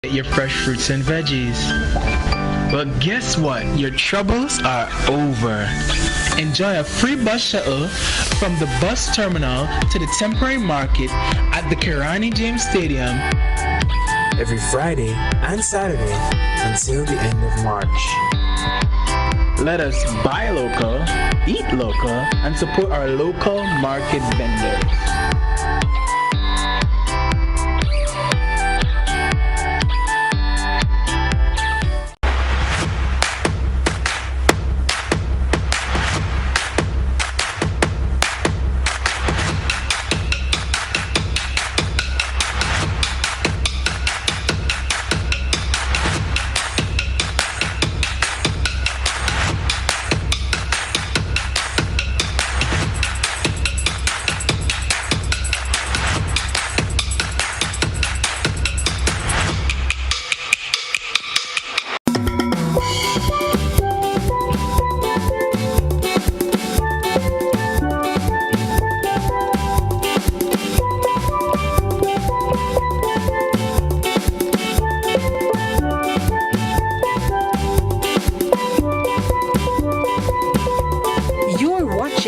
get your fresh fruits and veggies. Well, guess what? Your troubles are over. Enjoy a free bus shuttle from the bus terminal to the temporary market at the Kirani James Stadium every Friday and Saturday until the end of March. Let us buy local, eat local, and support our local market vendors.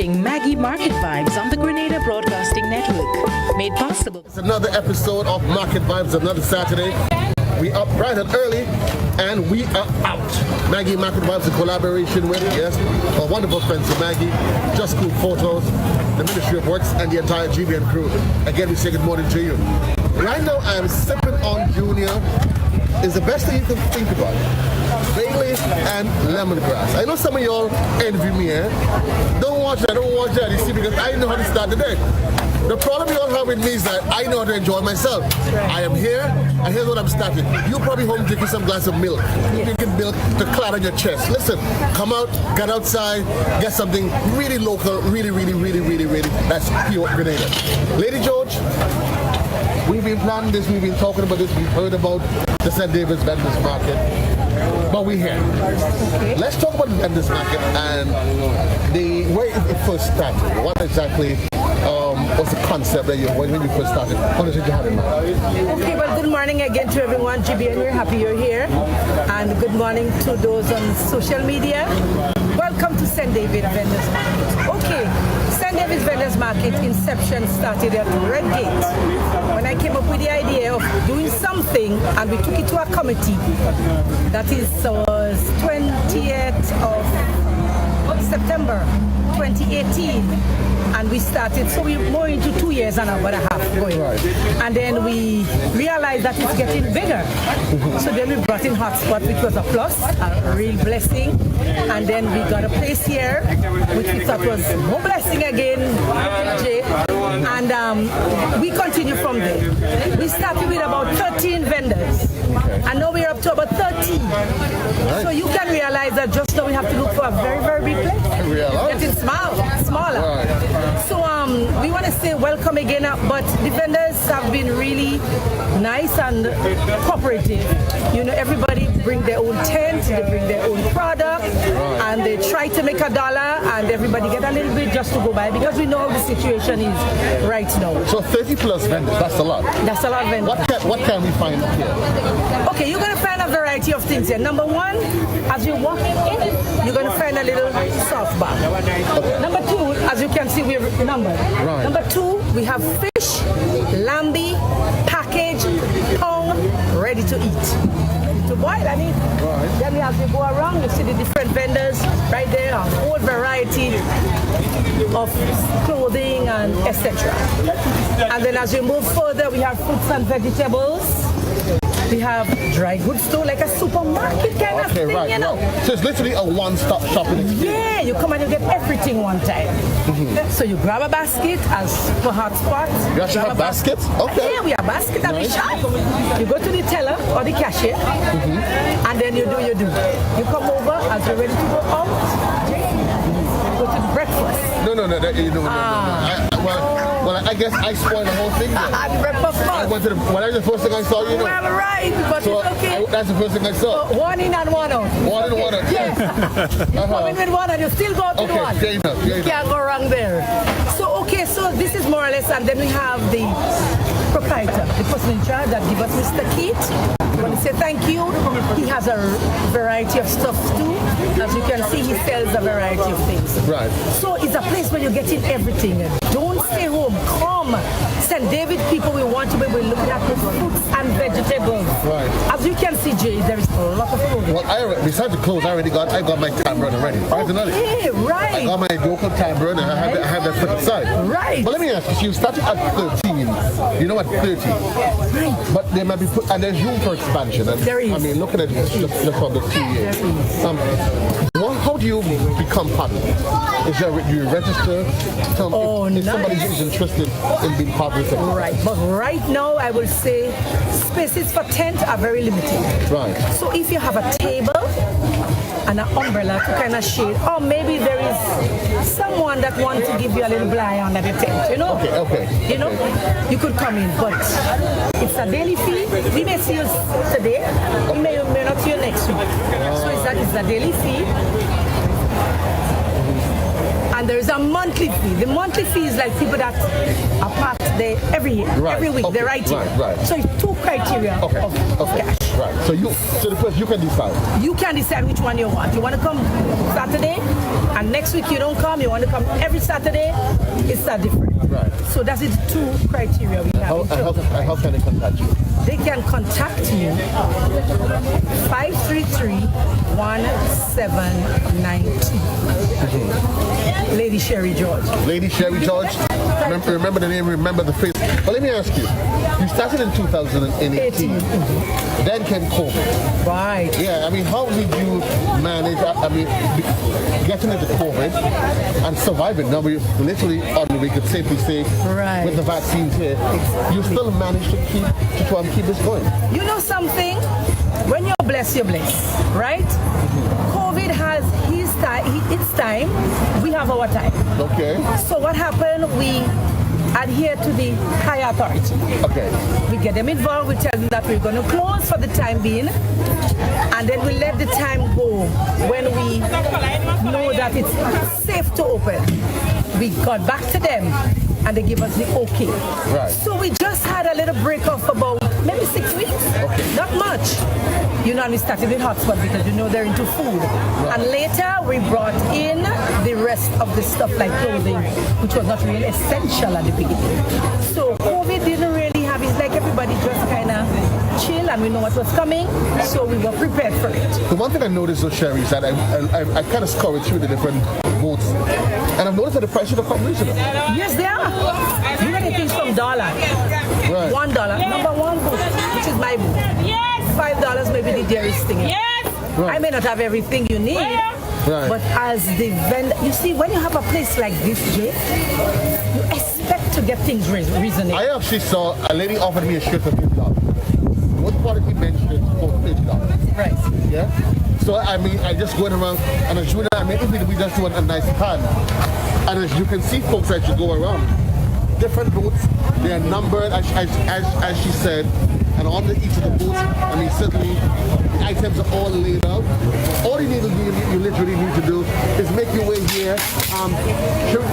Maggie Market Vibes on the Grenada Broadcasting Network. Made possible. It's another episode of Market Vibes, another Saturday. We up bright and early, and we are out. Maggie Market Vibes in collaboration with, yes, our wonderful friends of Maggie, Just Cool Photos, the Ministry of Works, and the entire GBN crew. Again, we say good morning to you. Right now, I am sipping on Junior. Is the best thing you can think about. Bay and lemongrass. I know some of y'all envy me, eh? Don't watch that, you see, because I know how to start the day. The problem you all have with me is that I know how to enjoy myself. I am here, and here's what I'm starting. You're probably home drinking some glass of milk. Drinking milk to clot on your chest. Listen, come out, get outside, get something really local, really, that's pure Grenada. Lady George, we've been planning this, we've been talking about this, we've heard about the St. David's Vendors Market, but we're here. Okay. Let's talk about the Vendors Market and the way it first started. What exactly was the concept that when you first started? How did you have in mind? Okay, well, good morning again to everyone. GBN, we're happy you're here. And good morning to those on social media. Welcome to St. David Vendors Market. Okay, St. David's Vendors Market inception started at Red Gate. When I came up with the idea of doing something, and we took it to a committee. That was 20th of September 2018. And we started, so we're more into 2 years and about a half going. Right. And then we realized that it's getting bigger. So then we brought in Hotspot, which was a plus, a real blessing. And then we got a place here, which we thought was more blessing again, Jay. And we continue from there. We started with about 13 vendors. And now we're up to about 30. Right. So you can realize that just now we have to look for a very big place. Getting smaller. Right. So we want to say welcome again, but the vendors have been really nice and cooperative. You know, everybody bring their own tent, they bring their own product, and they try to make $1, and everybody get a little bit just to go by, because we know how the situation is right now. So 30 plus vendors, that's a lot. That's a lot of vendors. What can we find here? Okay, you're going to find a variety of things here. Number one, as you walk in, you're going to find a little soft bar. Okay. Number two, as you can see, we're numbered. Right. Number two, we have fish, lambi, packaged, pound, ready to eat. Ready to boil and eat. Right. Then as we go around, you see the different vendors right there, a whole variety of clothing and etc. And then as we move further, we have fruits and vegetables. We have dry goods store, like a supermarket kind of thing, you know. So it's literally a one-stop shopping experience. Yeah, you come and you get everything one time. Mm-hmm. So you grab a basket as per Hotspot. You actually have baskets? Okay. Yeah, we have basket and we shop. You go to the teller or the cashier, and then you do. You come over as you're ready to go out. You go to breakfast. No. Well, I guess I spoiled the whole thing. I went to the first thing I saw, you know. Well, right, but so it's okay. That's the first thing I saw. So one in and one out. One in and one out. Yes. You come in with one and you still go out with one. Fair enough. You can't go wrong there. So, okay, so this is more or less, and then we have the proprietor, the person in charge that give us Mr. Keith. I want to say thank you. He has a variety of stuff too. As you can see, he sells a variety of things. Right. So it's a place where you're getting everything. Don't stay home. Come. St. David people, we want to be looking at the fruits and vegetables. Right. As you can see, Jay, there is a lot of food. Well, besides the clothes, I got my tambourine already. Okay, right. I got my local tambourine and I have that put aside. Right. But let me ask you, so you started at 13, you know, at 30. Right. But there might be, and there's room for expansion. And, There is. I mean, looking at just from the 2 years. How do you become part of it? Is there, do you register? If somebody is interested in being part of it. Right. But right now, I will say spaces for tent are very limited. Right. So if you have a table and an umbrella to kind of shade, or maybe there is someone that wants to give you a little bly under the tent, you know? Okay. You know, you could come in, but it's a daily fee. We may see you today, we may not see you next week. So it's a daily fee. And there is a monthly fee. The monthly fee is like people that are part there every year, every week. They're right here. Right. So it's two criteria of cash. Right. So the first you can decide. You can decide which one you want. You want to come Saturday, and next week you don't come. You want to come every Saturday. It's a different. Right. So that's the two criteria we have. How can they contact you? They can contact me 533-1792. Lady Sherry George. Lady Sherry George. Remember the name, remember the face. But let me ask you, you started in 2018. Then came COVID. Right. Yeah, I mean, how did you manage, getting into COVID and surviving? Now, we could safely say, with the vaccines here, you still managed to try and keep this going. You know something? When you're blessed, you're blessed, right? COVID has its time, we have our time. Okay. So what happened? We adhere to the higher authority. Okay. We get them involved, we tell them that we're going to close for the time being, and then we let the time go when we know that it's safe to open. We got back to them and they give us the okay. Right. So we just had a little break of about maybe 6 weeks. Okay. Not much. You know, and we started with hotspot because you know they're into food. Right. And later we brought in the rest of the stuff like clothing, which was not really essential at the beginning. So COVID didn't really have, it's like everybody just kind of chill and we know what was coming, so we were prepared for it. The one thing I noticed though, Sherry, is that I kind of scoured through the different boats, and I've noticed that the prices are quite reasonable. Yes, they are. You get things from $1. Right. $1. Number one book, which is my book. Yes. $5 maybe the dearest thing. Yes. Right. I may not have everything you need, but as the vendor, you see, when you have a place like this, Jay, you expect to get things reasonable. I actually saw a lady offered me a shirt for $50. What quality mentioned for $50? Right. Yeah. So I mean, I just going around, and as you know, I mean, if we just do a nice pan, and as you can see, folks, as you go around, different boats, they are numbered, as she said, and on each of the boats, I mean, certainly the items are all laid out. All you need to do, you literally need to do, is make your way here.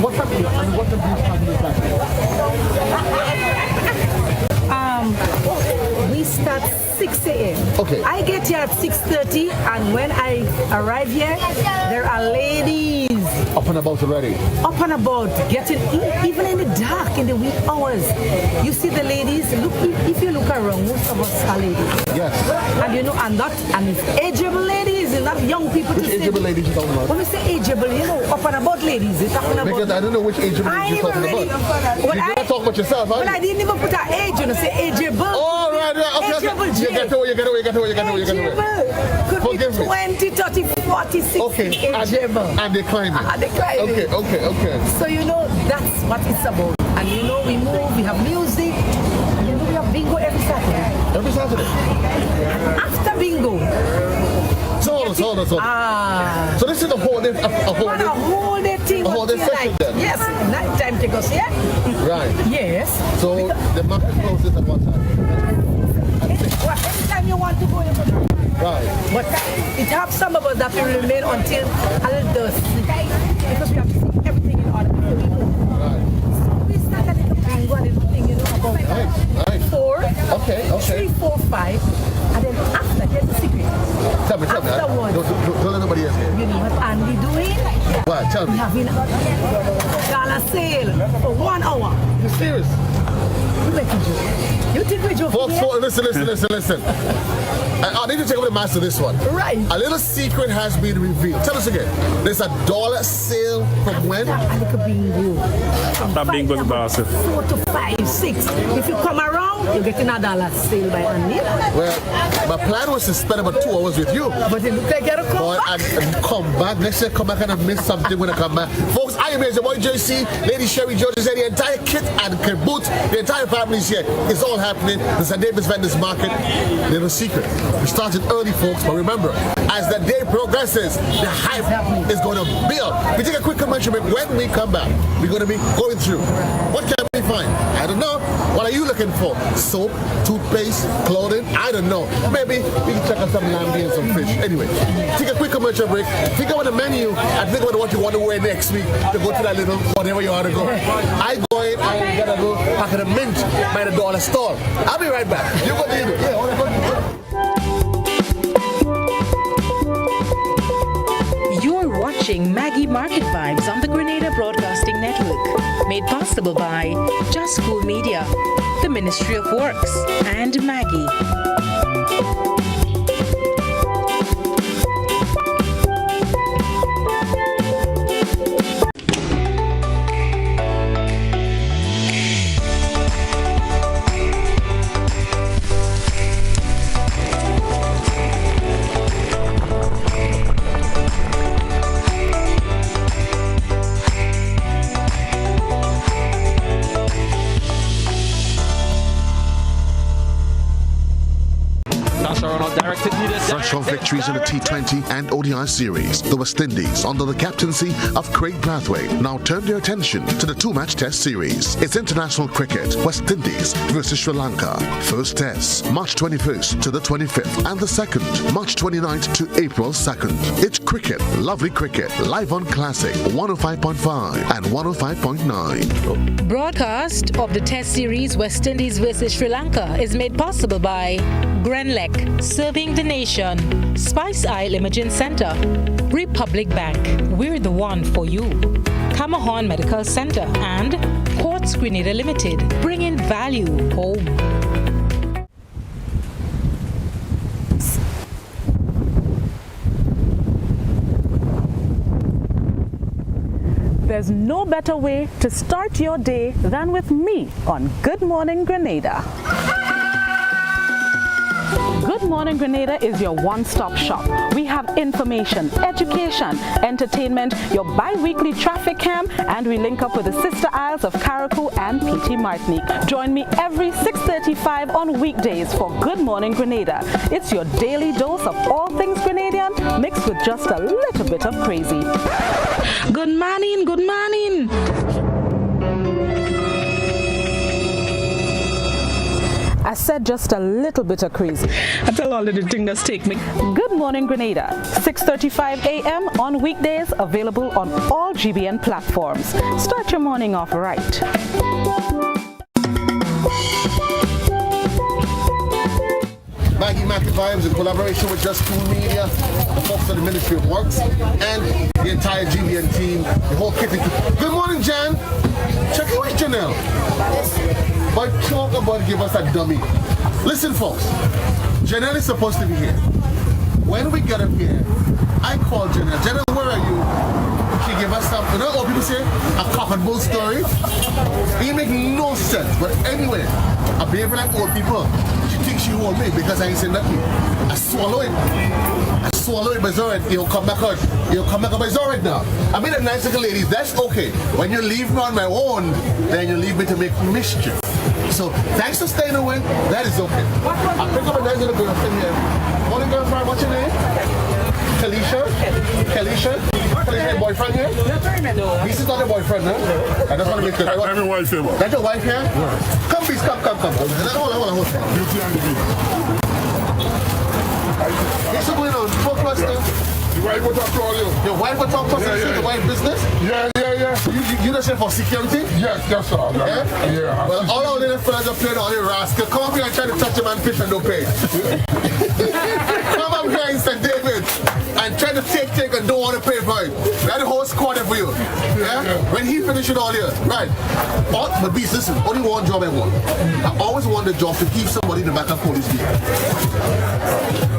What time do you start this We start 6 a.m. Okay. I get here at 6:30, and when I arrive here, there are ladies up and about already. Up and about, getting even in the dark, in the wee hours. You see the ladies. Look, if you look around, most of us are ladies. Yes. And you know, and it's ageable ladies, and not young people. Which ageable ladies you talking about? When we say ageable, you know, up and about ladies, you're talking about. Because I don't know which ageable ladies you're talking about. You can't talk about yourself, huh? But I didn't even put an age, you know, say ageable. Oh, right. Okay. Ageable, You get away. Could be 20, 30, 40, 60. Okay. Ageable. And they're climbing. Okay. So you know, that's what it's about. And you know, we move, we have music. You know, we have bingo every Saturday. Every Saturday? After bingo. Hold on. So this is a whole day, a whole day thing. A whole day session then? Yes, night time tickets, yeah? Right. Yes. So the market closes at what time? Anytime you want to go, you can go. Right. But it has some of us that will remain until a little dusk. Because we have to see everything in order before we move. Right. So we start a little bingo, a little thing, you know, about Nice. 4. Okay. 3, 4, 5. And then after, here's the secret. Tell me. After one. Don't let nobody else hear. You know what Andy doing? What? Tell me. Having a gala sale for 1 hour. You serious? You make a joke. You think we're joking? Folks, listen. I need to take over the master this one. Right. A little secret has been revealed. Tell us again. There's a dollar sale from when? After bingo. After bingo is about 4 to 5, 6. If you come around, you're getting a dollar sale by Andy. Well, my plan was to spend about 2 hours with you. But it looks like you're come back. And come back. Next year, come back and I miss something when I come back. Folks, I am here. Your boy JC, Lady Sherry, George is here. The entire kit and caboose, the entire family is here. It's all happening. The St. David's Vendors Market. Little secret. We started early, folks, but remember, as the day progresses, the hype is going to build. We take a quick commercial break. When we come back, we're going to be going through. What can we find? I don't know. What are you looking for? Soap, toothpaste, clothing? I don't know. Maybe we can check out some lamb and some fish. Anyway, take a quick commercial break. Think about the menu and think about what you want to wear next week to go to that little whatever you want to go. I go in and gotta go pack of the mint by the dollar store. I'll be right back. You go to it. Yeah, what You're watching Maggie Market Vibes on the Grenada Broadcasting Network. Made possible by Just Cool Media, the Ministry of Works, and Maggie. Fresh from victories in the T20 and ODI series, the West Indies, under the captaincy of Craig Brathwaite, now turn their attention to the 2-match test series. It's international cricket, West Indies versus Sri Lanka. First test, March 21st to the 25th, and the second, March 29th to April 2nd. It's cricket, lovely cricket, live on Classic 105.5 and 105.9. Broadcast of the Test Series West Indies vs Sri Lanka is made possible by Grenlec, serving the nation, Spice Isle Imaging Center, Republic Bank, we're the one for you, Camahorn Medical Center, and Quartz Grenada Limited, bringing value home. There's no better way to start your day than with me on Good Morning Grenada. Good Morning Grenada is your one-stop shop. We have information, education, entertainment, your bi-weekly traffic cam, and we link up with the sister isles of Carriacou and PT Martinique. Join me every 6:35 on weekdays for Good Morning Grenada. It's your daily dose of all things Grenadian, mixed with just a little bit of crazy. Good morning, good morning. I said just a little bit of crazy. I tell all of the things that's take me. Good Morning Grenada, 6:35 a.m. on weekdays, available on all GBN platforms. Start your morning off right. Maggie Market Vibes in collaboration with Just Cool Media, the folks of the Ministry of Works, and the entire GBN team, the whole kit. Good morning, Jan. Check it with Janelle. But talk about give us a dummy. Listen, folks. Janelle is supposed to be here. When we get up here, I called Janelle. Janelle, where are you? She gave us some, you know what people say? A cock and bull story. It make no sense. But anyway, I behave like old people. She thinks she hold me because I ain't saying nothing. I swallow it. But it's alright. You'll come back out. But it's alright now. I mean, the nice little ladies, that's okay. When you leave me on my own, then you leave me to make mischief. So thanks for staying away. That is okay. I pick up a nice little girl in here. Morning, girlfriend. What's your name? Kalisha? Your boyfriend here? This is not your boyfriend, huh? I just want to make sure. That's my wife here. That's your wife here? Yeah. Come, please, come. Hold on. What's going on? Fuck us now. The wife will talk to all you. Your wife will talk to us and the wife business? Yeah. You just here for security? Yes, sir. Yeah. Well, all our little fellas are playing all the rascal. Come up here and try to touch a man fish and don't pay. Come up here in St. David and try to take and don't want to pay for it. That's the whole squad for you. Yeah? When he finishes all here. Right. But beast, listen, only one job I want. I always want the job to keep somebody in the back of police vehicle.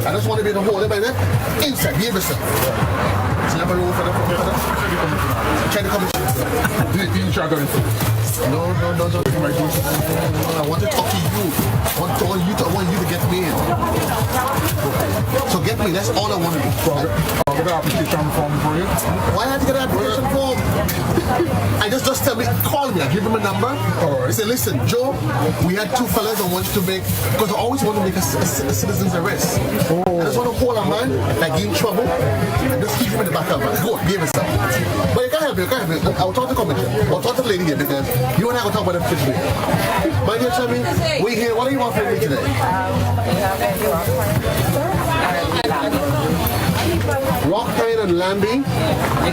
I just want to be in the hole, baby. Inside, behave yourself. So you have a room for the try to come in. No. I want to talk to you. I want you to get me in. So get me, that's all I want to do. I'll get an application form for you. Why have to get an application form? I just tell me, call me, I give him a number. I say, listen, Joe, we had two fellas I want you to make, because I always want to make a citizen's arrest. I just want to hold a man, like get in trouble, and just keep him in the back of my go, behave yourself. But you can't help me. I'll talk to the committee. I'll talk to the lady here, because you and I will talk about the fish week. But you tell me, we here, what do you want from me today? Rock pine and lambie. You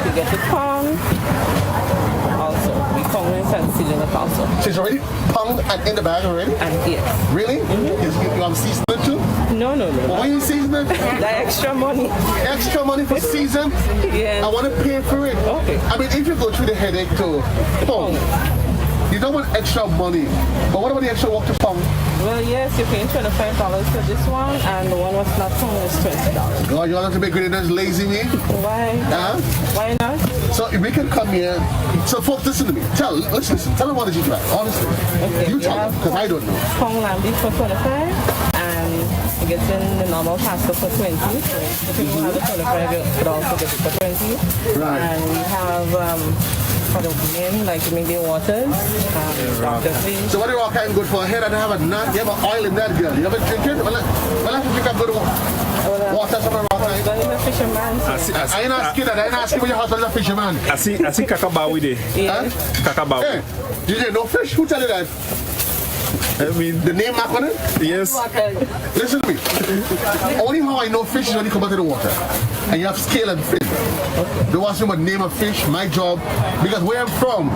could get the pong. Also, we pounding and sealing it also. So it's already pound and in the bag already? And yes. Really? You have seasoning too? No. Well, why are you seasoning? The extra money. Extra money for season? Yes. I want to pay for it. Okay. I mean, if you go through the headache to pound, you don't want extra money. But what about the extra work to pound? Well, yes, you're paying $25 for this one, and the one was not pound is $20. God, you want to make Grenadians lazy me? Why? Huh? Why not? So if we can come here. So folks, listen to me. Listen. Tell me what did you try? Honestly. Okay. You tell me, because I don't know. Pound lambie for 25, and you get in the normal pasta for 20. So if you don't have the 25, you could also get it for 20. Right. And we have for the women, like maybe waters, Dr. Fish. So what do you all kind good for? Here I have a nut. You have an oil in that, girl. You have a drink it? Well, I have to drink a good water. Some rock kind. But he's a fisherman. I ain't asking that. I ain't asking when your husband's a fisherman. I see Kakaba with it. Yeah. Kakaba. Hey, you didn't know fish? Who tell you that? I mean, The name mark on it? yes. Listen to me. Only how I know fish is when you come out of the water. And you have scale and fin. Don't ask me about name of fish, my job. Because where I'm from,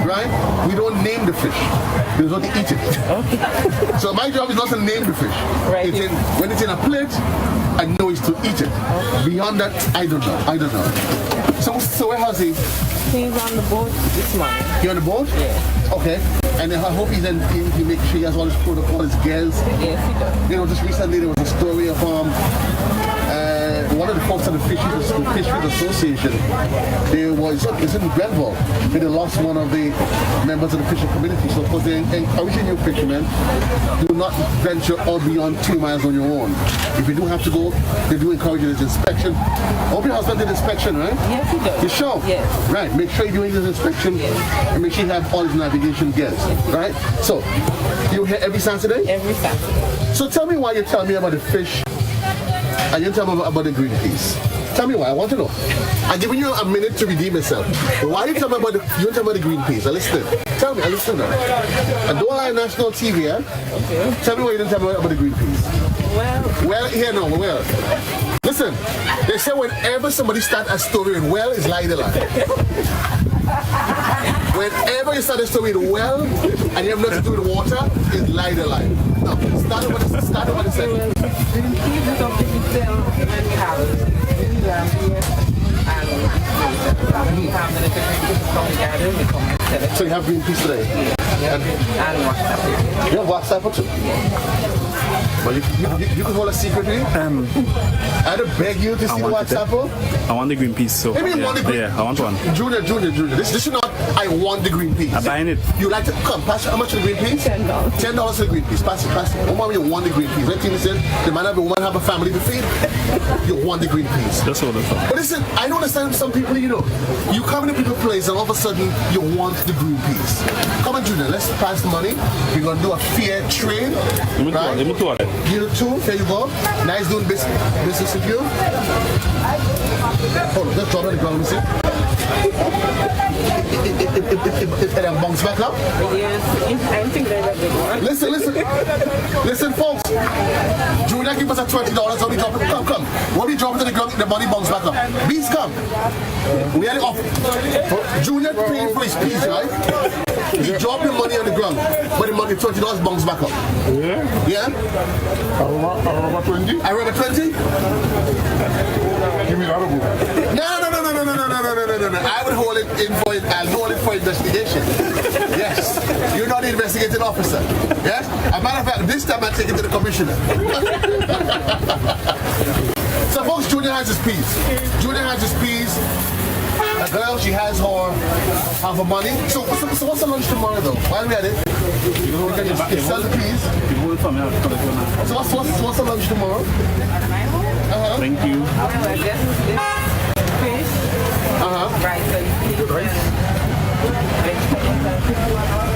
right, we don't name the fish. We just want to eat it. So my job is not to name the fish. Right. When it's in a plate, I know it's to eat it. Beyond that, I don't know. So where has he? He's on the boat this morning. He on the boat? Yeah. Okay. And I hope he make sure he has all his protocol, his gears. Yes, he does. You know, just recently there was a story of one of the folks at the Fisheries Association. It's in Grenville. They lost one of the members of the fishing community. So of course they're encouraging you fishermen, do not venture out beyond 2 miles on your own. If you do have to go, they do encourage you to inspection. I hope your husband did inspection, right? Yes, he does. You sure? Yes. Right. Make sure you're doing his inspection and make sure you have all his navigation gears. Right? So, you're here every Saturday? Every Saturday. So tell me why you tell me about the fish and you tell me about the green peas. Tell me why. I want to know. I'm giving you a minute to redeem yourself. Why you tell me about the green peas? I listen. Tell me. I listen now. I don't like national TV, eh? Okay. Tell me why you didn't tell me about the green peas. Well, here now. Well. Listen. They say whenever somebody starts a story with well, it's lie the lie. Whenever you start a story with well and you have nothing to do with water, it's lie the lie. No, start over the second. Green peas is something we sell when we have it. We have here and we have the different people from the garden, we come and sell it. So you have green peas today? Yeah. And WhatsApp. You have WhatsApp too? Well, you can hold a secret here? I had to beg you to see the WhatsApp. I want the green peas, so Maybe you want the green. Yeah, I want one. Junior. This is not. I want the green peas. I'm buying it. You like to come? Pass. How much for the green peas? $10. $10 for the green peas. Pass it. Woman, you want the green peas. When Tina said the man have a woman have a family to feed, you want the green peas. That's all the fun. But listen, I don't understand some people. You know, you come into people's place and all of a sudden you want the green peas. Come on, Junior. Let's pass the money. We're gonna do a fair trade. Let me do it. You too. There you go. Nice doing business with you. Hold on, just drop it on the ground, see? It bounce back up? Yes, I think that's a good one. Listen, folks. Junior give us a $20. So we drop it. Come. When we drop it to the ground, the money bounce back up. Bees come. We had it off. Junior paying for his piece, right? He dropped the money on the ground, but the money $20 bounce back up. Yeah? I remember 20? I remember 20? Give me the other book. No. I would hold it in for it. I'll hold it for investigation. Yes. You're not the investigating officer. Yes? As a matter of fact, this time I take it to the commissioner. So folks, Junior has his piece. The girl, she has her money. So what's the lunch tomorrow though? While we at it, you can sell the peas. So what's the lunch tomorrow? Thank you. Fish. Rice.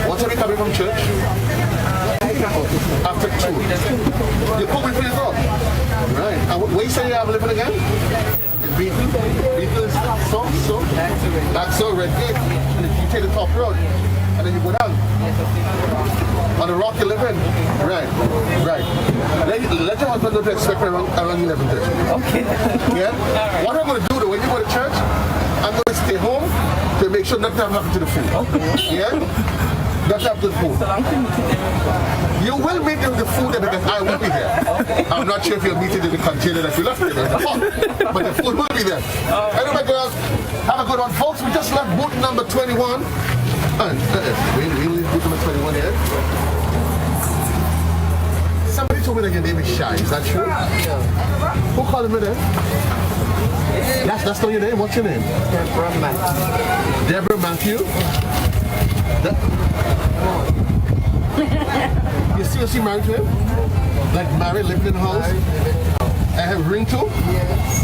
What time are you coming from church? After 2. You cook me for your dog? Right. And where you say you have living again? Beetle so that's so red gate. You take the top road and then you go down on the rock you live in. Right. Let your husband know to expect me around 11:30. Okay. Yeah. What I'm going to do though, when you go to church, I'm going to stay home to make sure nothing happens to the food. Yeah. Nothing happens to the food. You will meet the food there because I will be there. I'm not sure if you'll meet it in the container that you left it in, but the food will be there. Anyway, girls, have a good one. Folks, we just left booth number 21. We leave booth number 21 here. Somebody told me that your name is Shy. Is that true? Who called me there? That's not your name. What's your name? Deborah Matthew. You seriously married to him? Like married, living in the house? I have a ring too? Yes.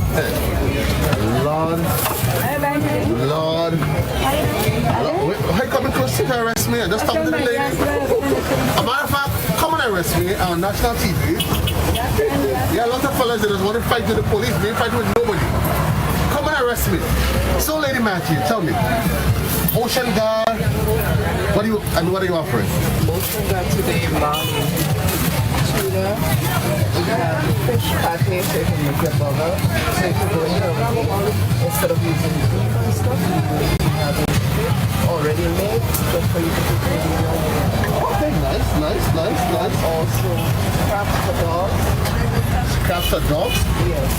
Lord. Hey, come and close to arrest me. Just talk to the lady. A matter of fact, come and arrest me on national TV. Yeah, a lot of fellas that just want to fight with the police. They ain't fighting with nobody. Come and arrest me. So, Lady Matthew, tell me. Ocean Guard. What are you offering? Ocean Guard today, marlin, tuna, we have fish patty, so you can make your burger. So if you go in there, instead of using beef and stuff, we have it already made, just for you to put in your Okay, nice. Also, crabs for dogs. Crabs for dogs? Yes.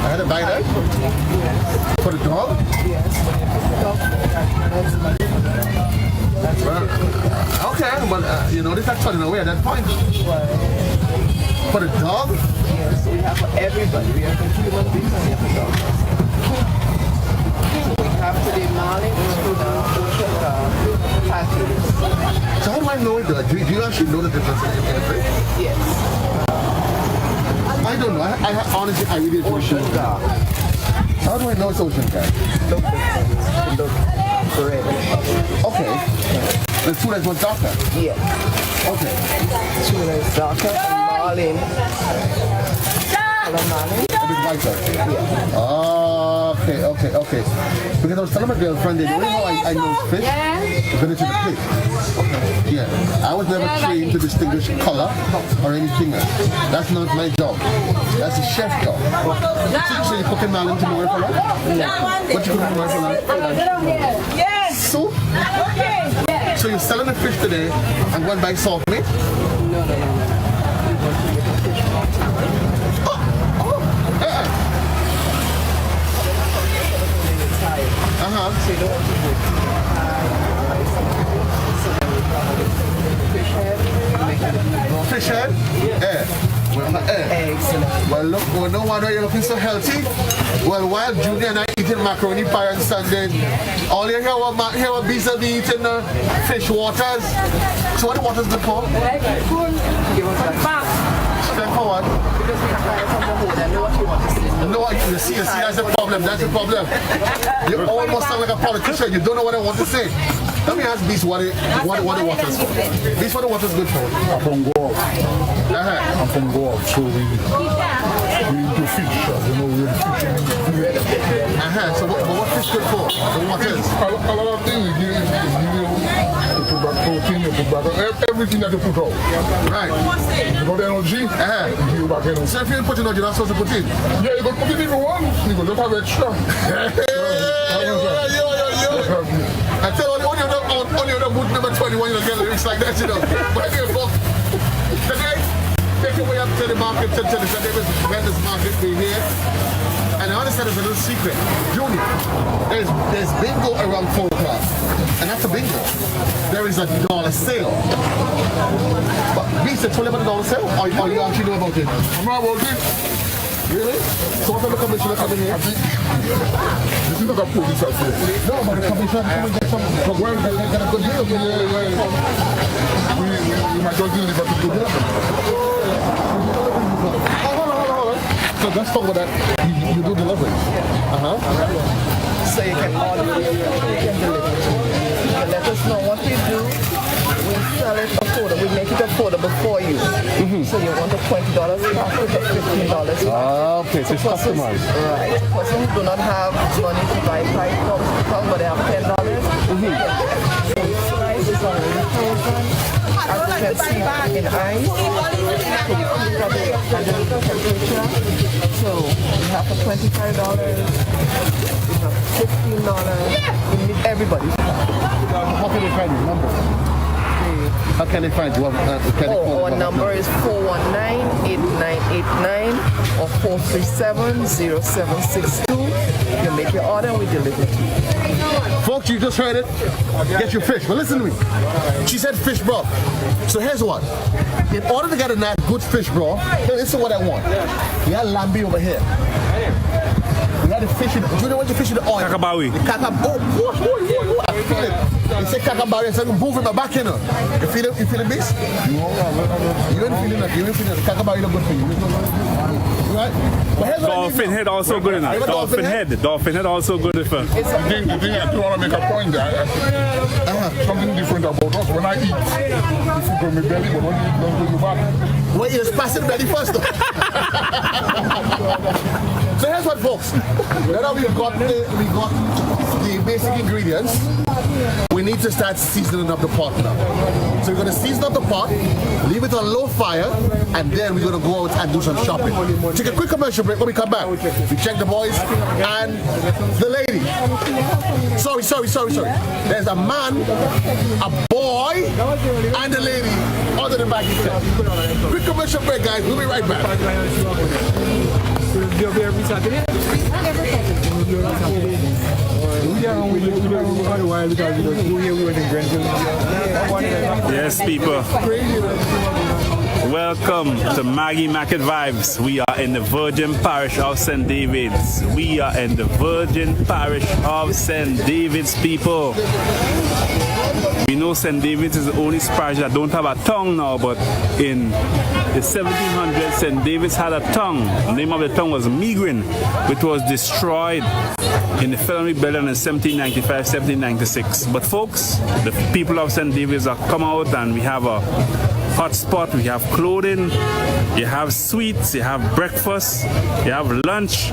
I had to buy that? Yes. For the dog? Yes. Okay, but you know, this is turning away at that point. For the dog? Yes, we have for everybody. We have for human beings and we have for dogs. We have today marlin, tuna, ocean guard, patties. So how do I know it? Do you actually know the difference in the fish? Yes. I don't know. Honestly, I really don't know. Ocean guard. How do I know it's ocean guard? Look red. Okay. The tuna is much darker? Yes. Okay. Tuna is darker and marlin. Color marlin. A bit lighter? Yeah. Okay. Because I was telling my girlfriend, the only how I know fish is when it's in the plate. Yeah. I was never trained to distinguish color or anything else. That's not my job. That's a chef job. So you're cooking marlin tomorrow for lunch? No. What you cooking tomorrow for lunch? Yes. Soup? So you're selling the fish today and going by salt meat? No. So you don't want to go fish head, make it Fish head? Yeah. eggs. Well, look, no wonder you're looking so healthy. Well, while Junior and I eating macaroni pie on Sunday, all you hear what bees are eating fish waters. So what the waters good for? Give us that. Strength for what? Because we try from the hood. I know what you want to say. No, you see, that's the problem. You almost sound like a politician. You don't know what I want to say. Let me ask Beast what the water's for. Beast, what the water's good for? I'm from Goa. I'm from Goa, so we do the fish. You know, we're the fish. So what fish good for? So what is? A lot of things. You put back protein, you put back everything that you put out. Right. You got the energy, you give back energy. So if you put in energy, you're not supposed to put in? Yeah, you can put it if you want. You can just have extra. I tell you, on your boot number 21, you'll get lyrics like that, you know. But anyway, folks, today, take your way up to the market, to the St. David's Vendors Market. We're here. And I understand there's a little secret. Junior, there's bingo around 4 o'clock. And that's a bingo. There is a dollar sale. But Lisa, tell me about the dollar sale? Or you actually know about it? I'm not about it. Really? So what type of commissioner coming here? This is not a police affair. No, but the commissioner come and get some program that get a good deal. We might just deliver to good deal. Hold on. So let's talk about that. You do delivery. So you can order, you can deliver. You let us know what we do. We sell it affordable. We make it affordable for you. So you want a $20 package or $15 Okay, so it's customized. Right. Person who do not have money to buy $5, but they have $10. So we slice this on as you can see in ice. Temperature. So we have for $25. We have $15. We meet everybody's. How can they find your number? How can they find you? Our number is 419-8989 or 437-0762. You make your order and we deliver it to you. Folks, you just heard it. Get your fish. But listen to me. She said fish broth. So here's what. In order to get a nice good fish broth, this is what I want. We got lambi over here. We got the fish in the, do you know what the fish in the oil? Kakabawi. The kakabawi. I feel it. They say kakabawi, so I'm moving my back, you know. You feel it? You feel the beast? You ain't feeling it. You ain't feeling it. Kakabawi look good for you. Right? But here's what Dolphin head also good enough. Dolphin head also good enough. The thing I do want to make a point there. Something different about us. When I eat, if you go in my belly, but when you eat, don't go in your back. Well, you just pass it belly first, though. So here's what, folks. Now that we got the basic ingredients, we need to start seasoning up the pot now. So we're going to season up the pot, leave it on low fire, and then we're going to go out and do some shopping. Take a quick commercial break. When we come back, we check the boys and the lady. Sorry. There's a man, a boy, and a lady under the back. Quick commercial break, guys. We'll be right back. Every Saturday? Every Saturday. Yes, people. Welcome to Maggie Market Vibes. We are in the Virgin Parish of St. David's. We are in the Virgin Parish of St. David's, people. We know St. David's is the only parish that don't have a tongue now, but in the 1700s, St. David's had a tongue. The name of the tongue was Megrin, which was destroyed in the Federal Rebellion in 1795, 1796. But folks, the people of St. David's have come out and we have a hot spot, we have clothing, you have sweets, you have breakfast, you have lunch.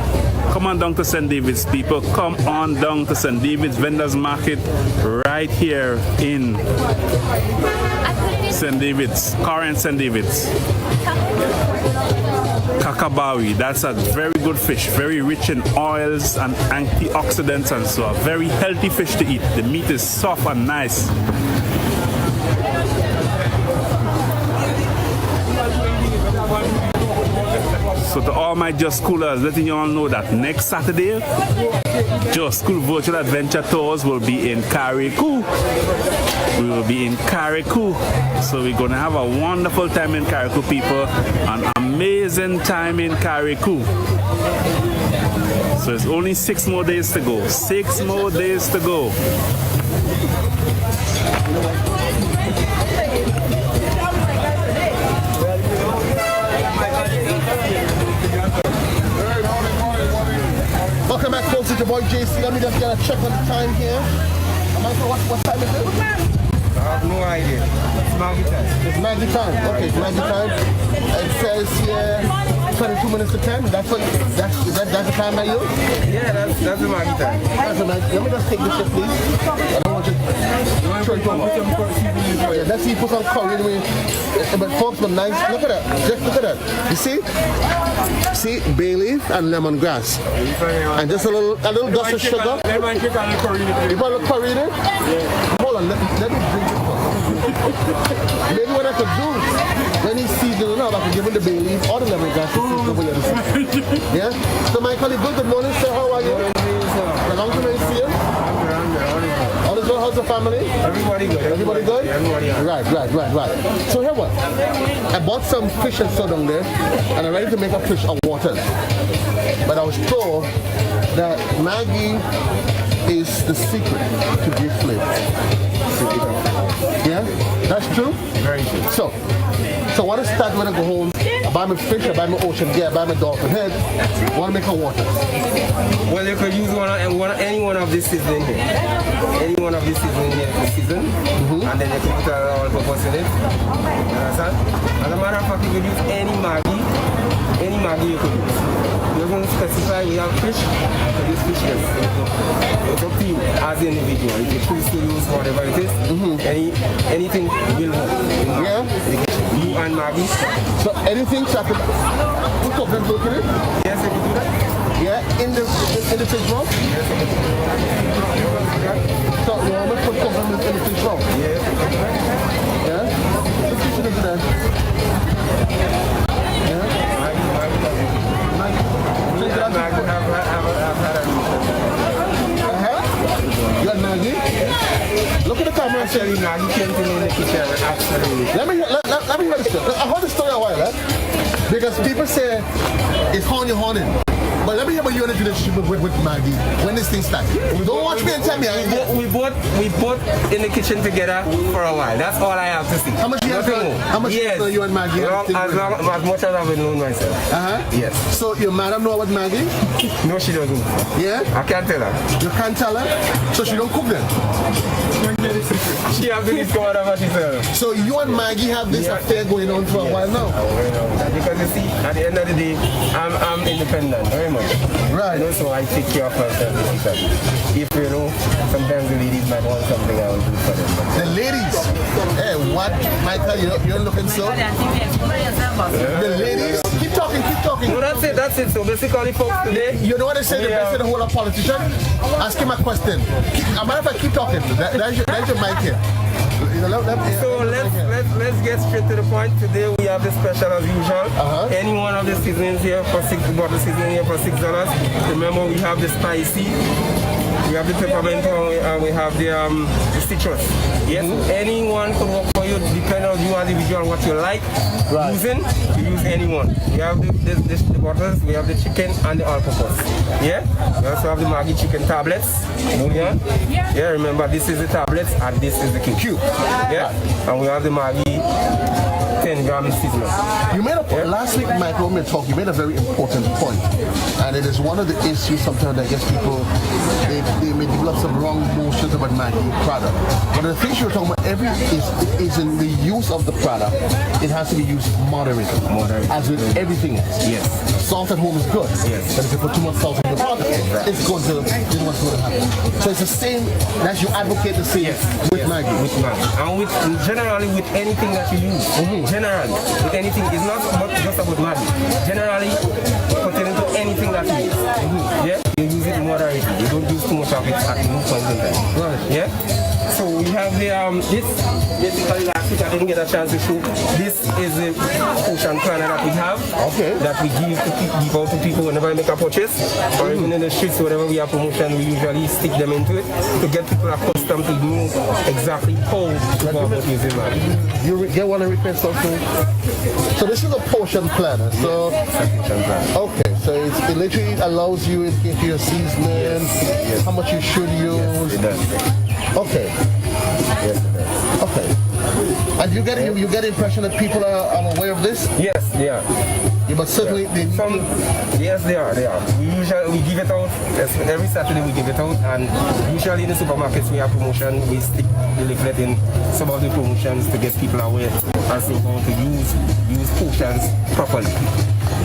Come on down to St. David's, people. Come on down to St. David's Vendors Market right here in St. David's, current St. David's. Kakabawi, that's a very good fish, very rich in oils and antioxidants, and so a very healthy fish to eat. The meat is soft and nice. So to all my Just Schoolers, letting you all know that next Saturday, Just School Virtual Adventure Tours will be in Carriacou. We will be in Carriacou. So we're going to have a wonderful time in Carriacou, people. An amazing time in Carriacou. So it's only 6 more days to go. 6 more days to go. Welcome back, folks. It's your boy JC. Let me just get a check on the time here. What time is it? have no idea. It's Maggie time. It's Maggie time. Okay, it's Maggie time. It says here 22 minutes to 10. That's the time that you? Yeah, that's the Maggie time. That's the Maggie. Let me just take this shit, please. I don't want you. Let's see, put some curry in it. But folks, but nice. Look at that. Just look at that. You see? See, bay leaf and lemongrass. And just a little dust of sugar. You put a little curry in it? Hold on, let me drink it first. Maybe what I could do, when he's seasoned enough, I can give him the bay leaf or the lemongrass to season over here. Yeah? So my colleague, good morning, sir. How are you? Long time I see you. All is well, how's the family? Everybody good. Everybody good? Everybody good. Right. So here what? I bought some fish and so down there, and I'm ready to make a fish of water. But I was told that Maggie is the secret to great flavor. Yeah? That's true? Very true. So what I start when I go home, I buy my fish, I buy my ocean gear, I buy my dolphin head, I want to make a water. Well, you could use any one of this seasoning here. Any one of this seasoning here to season, and then you can put all purpose in it. You understand? As a matter of fact, you could use any Maggie you could use. You don't specify we have fish, you could use fish here. It's up to you as an individual. If you choose to use whatever it is, anything will work. Yeah? You and Maggie. So anything so I can put up and look at it? Yes, I can do that. Yeah, in the fish roll? Yes, I can do that. So you want me to put something in the fish roll? Yes. Yeah? Let's see what it is. Yeah? Maggie, I've had a You got Maggie? Look at the camera and say, Maggie came to me in the kitchen and absolutely. Let me hear the story. I heard the story a while, eh? Because people say it's horning. But let me hear about your relationship with Maggie when this thing started. Don't watch me and tell me. We both in the kitchen together for a while. That's all I have to see. How much years you and Maggie? As much as I've known myself. Yes. So your madam know about Maggie? No, she doesn't. Yeah? I can't tell her. You can't tell her? So she don't cook then? She has to discover whatever she sells. So you and Maggie have this affair going on for a while now? Because you see, at the end of the day, I'm independent. Very much. Right. You know, so I take care of myself. If you know, sometimes the ladies might want something, I will do for them. The ladies? Hey, what? Michael, you're looking so? The ladies? Keep talking. No, that's it. So basically, folks, today... You know what they say, the best in the whole of politician? Ask him a question. A matter of fact, keep talking. That's your mic here. So let's get straight to the point. Today we have the special as usual. Any one of the seasonings here for bottle seasoning here for $6. Remember, we have the spicy, we have the peppermint, and we have the citrus. Yes, anyone could work for you, depending on you as a individual what you like using. You use anyone. We have the bottles, we have the chicken and the all-purpose. Yeah. We also have the Maggie chicken tablets. Yeah. Remember, this is the tablets and this is the cube. Yeah. And we have the Maggie 10-gram seasoning. You made a point last week, Michael, when we talked, you made a very important point, and it is one of the issues sometimes I guess people they may develop some wrong notions about Maggie product. One of the things you were talking about is in the use of the product. It has to be used moderately, as with everything else. Yes. Salt at home is good. Yes. But if you put too much salt in the product, it's going to what's going to happen. So it's the same that you advocate the same with Maggie. With Maggie, and generally with anything that you use. Generally, with anything, it's not just about Maggie. Generally, pertaining to anything that you use. Yeah, you use it moderately. You don't use too much of it at no point in time. Right. Yeah. So we have the this basically last week I didn't get a chance to show. This is the ocean planner that we have. Okay. That we give out to people whenever we make a purchase, or even in the streets, whenever we have promotion, we usually stick them into it to get people accustomed to know exactly how to go about using that. You want to request something? So this is a portion planner. So okay, so it literally allows you into your seasoning, how much you should use. Yes, it does. Okay. Yes, it does. Okay. And you get the impression that people are aware of this? Yes, yeah. Yeah, but certainly yes, they are. We give it out every Saturday. We give it out, and usually in the supermarkets we have promotion. We stick the leaflet in some of the promotions to get people aware as to how to use potions properly.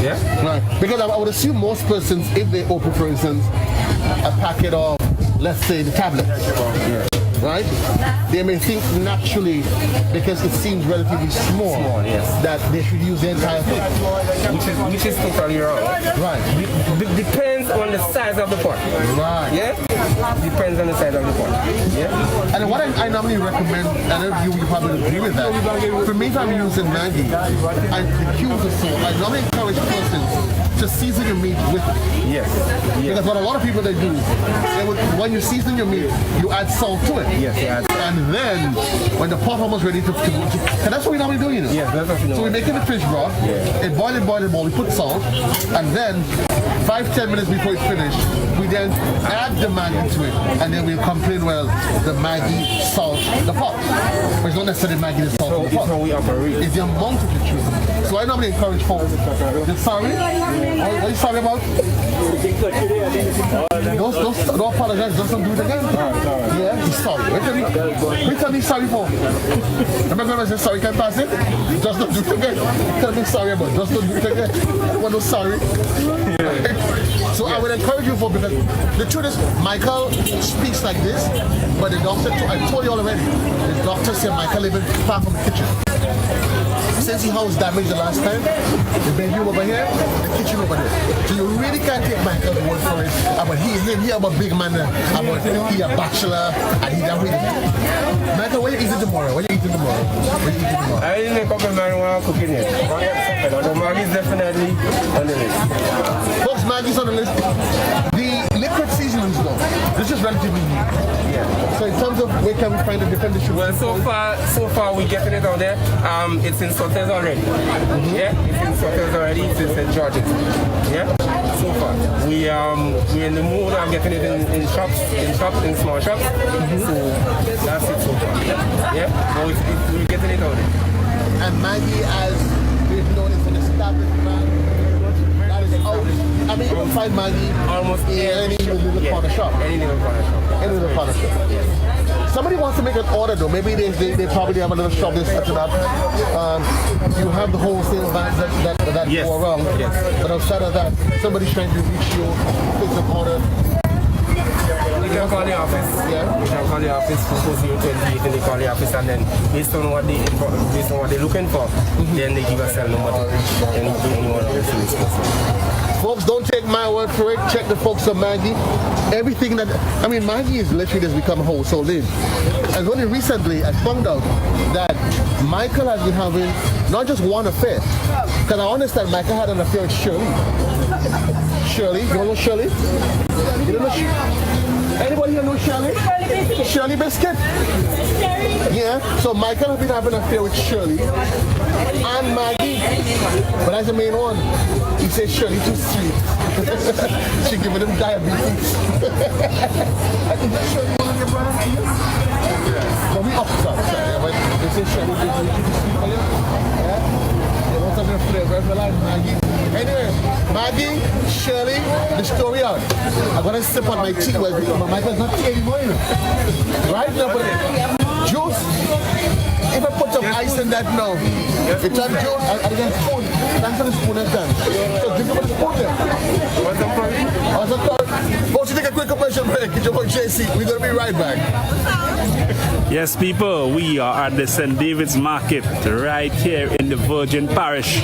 Yeah, right. Because I would assume most persons, if they open, for instance, a packet of, let's say, the tablets. Yeah. Right? They may think naturally, because it seems relatively small, yes, that they should use the entire thing. Which is totally wrong. Right. Depends on the size of the pot. Right. Yeah? Depends on the size of the pot. Yeah? And what I normally recommend, and you probably agree with that, for me, if I'm using Maggie, the cubes of salt, I normally encourage persons to season your meat with it. Yes. Because what a lot of people they do, when you season your meat, you add salt to it. Yes, yeah. And then, when the pot almost ready to and that's what we normally do, you know. Yes, that's what we know. So we make it the fish broth, it boil, we put salt, and then 5-10 minutes before it's finished, we then add the Maggie to it, and then we'll complain, well, the Maggie salt the pot. But it's not necessarily Maggie the salt the pot. It's how we operate. It's the amount of the truth. So I normally encourage folks. You're sorry? What are you sorry about? Don't apologize, just don't do it again. Yeah, he's sorry. Wait till he's sorry for. Remember when I said sorry, can I pass it? Just don't do it again. Tell me sorry about, just don't do it again. I want no sorry. So I would encourage you for, because the truth is, Michael speaks like this, but the doctor, I told you already, the doctor said Michael living far from the kitchen. Since he house damaged the last time, the bedroom over here, the kitchen over there. So you really can't take Michael's word for it. About he about big man, about he a bachelor, and he that really. Michael, what are you eating tomorrow? What are you eating tomorrow? I didn't make up my mind when I'm cooking it. But Maggie's definitely on the list. Folks, Maggie's on the list. The liquid seasonings though, this is relatively new. Yeah. So in terms of where can we find the different distribution? Well, so far we're getting it out there. It's in Sotters already. Yeah, it's in Sotters already. It's in St. George's. Yeah. So far, we're in the mood of getting it in shops, in small shops. So that's it so far. Yeah. So we're getting it out there. And Maggie, as we've known, is an established brand that is out. I mean, you can find Maggie almost any little corner shop. Any little corner shop. Any little corner shop. Yes. Somebody wants to make an order though. Maybe they probably have a little shop they set it up. You have the wholesale bands that yes. go around. Yes. But outside of that, somebody's trying to reach you, place an order. You can call the office. Yeah. You can call the office for 4028 and they call the office, and then based on what they're looking for, then they give us a number to reach anyone of the things. Folks, don't take my word for it. Check the folks of Maggie. Everything that, I mean, Maggie is literally just become a household name. And only recently I found out that Michael has been having not just one affair. Because I understand Michael had an affair with Shirley. Shirley, you know Shirley? You don't know Shirley? Anybody here know Shirley? Shirley Biscuit? Yeah, so Michael has been having an affair with Shirley and Maggie. But as the main one, he says Shirley too sweet. She giving him diabetes. I think that's Shirley one of your brothers. But we sorry, but they say Shirley too sweet for you. Yeah? They want something to flavor like Maggie. Anyway, Maggie, Shirley, the story out. I'm gonna sip on my tea, but Michael's not tea anymore, you know. Right now, but juice. If I put some ice in that now, it's on juice. I get a spoon. Thanks for the spoon and done. So give me the spoon there. What's up, Corey? What's up, Corey? Folks, you take a quick commercial break. It's your boy JC. We're gonna be right back. Yes, people, we are at the St. David's Market right here in the Virgin Parish.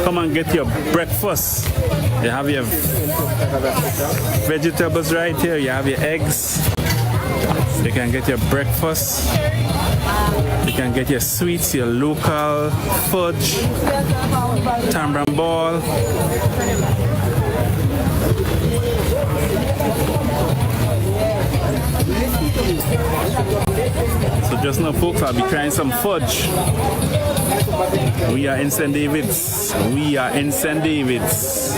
Come and get your breakfast. You have your vegetables right here. You have your eggs. You can get your breakfast. You can get your sweets, your local fudge, tambran ball. So just now, folks, I'll be trying some fudge. We are in St. David's. We are in St. David's.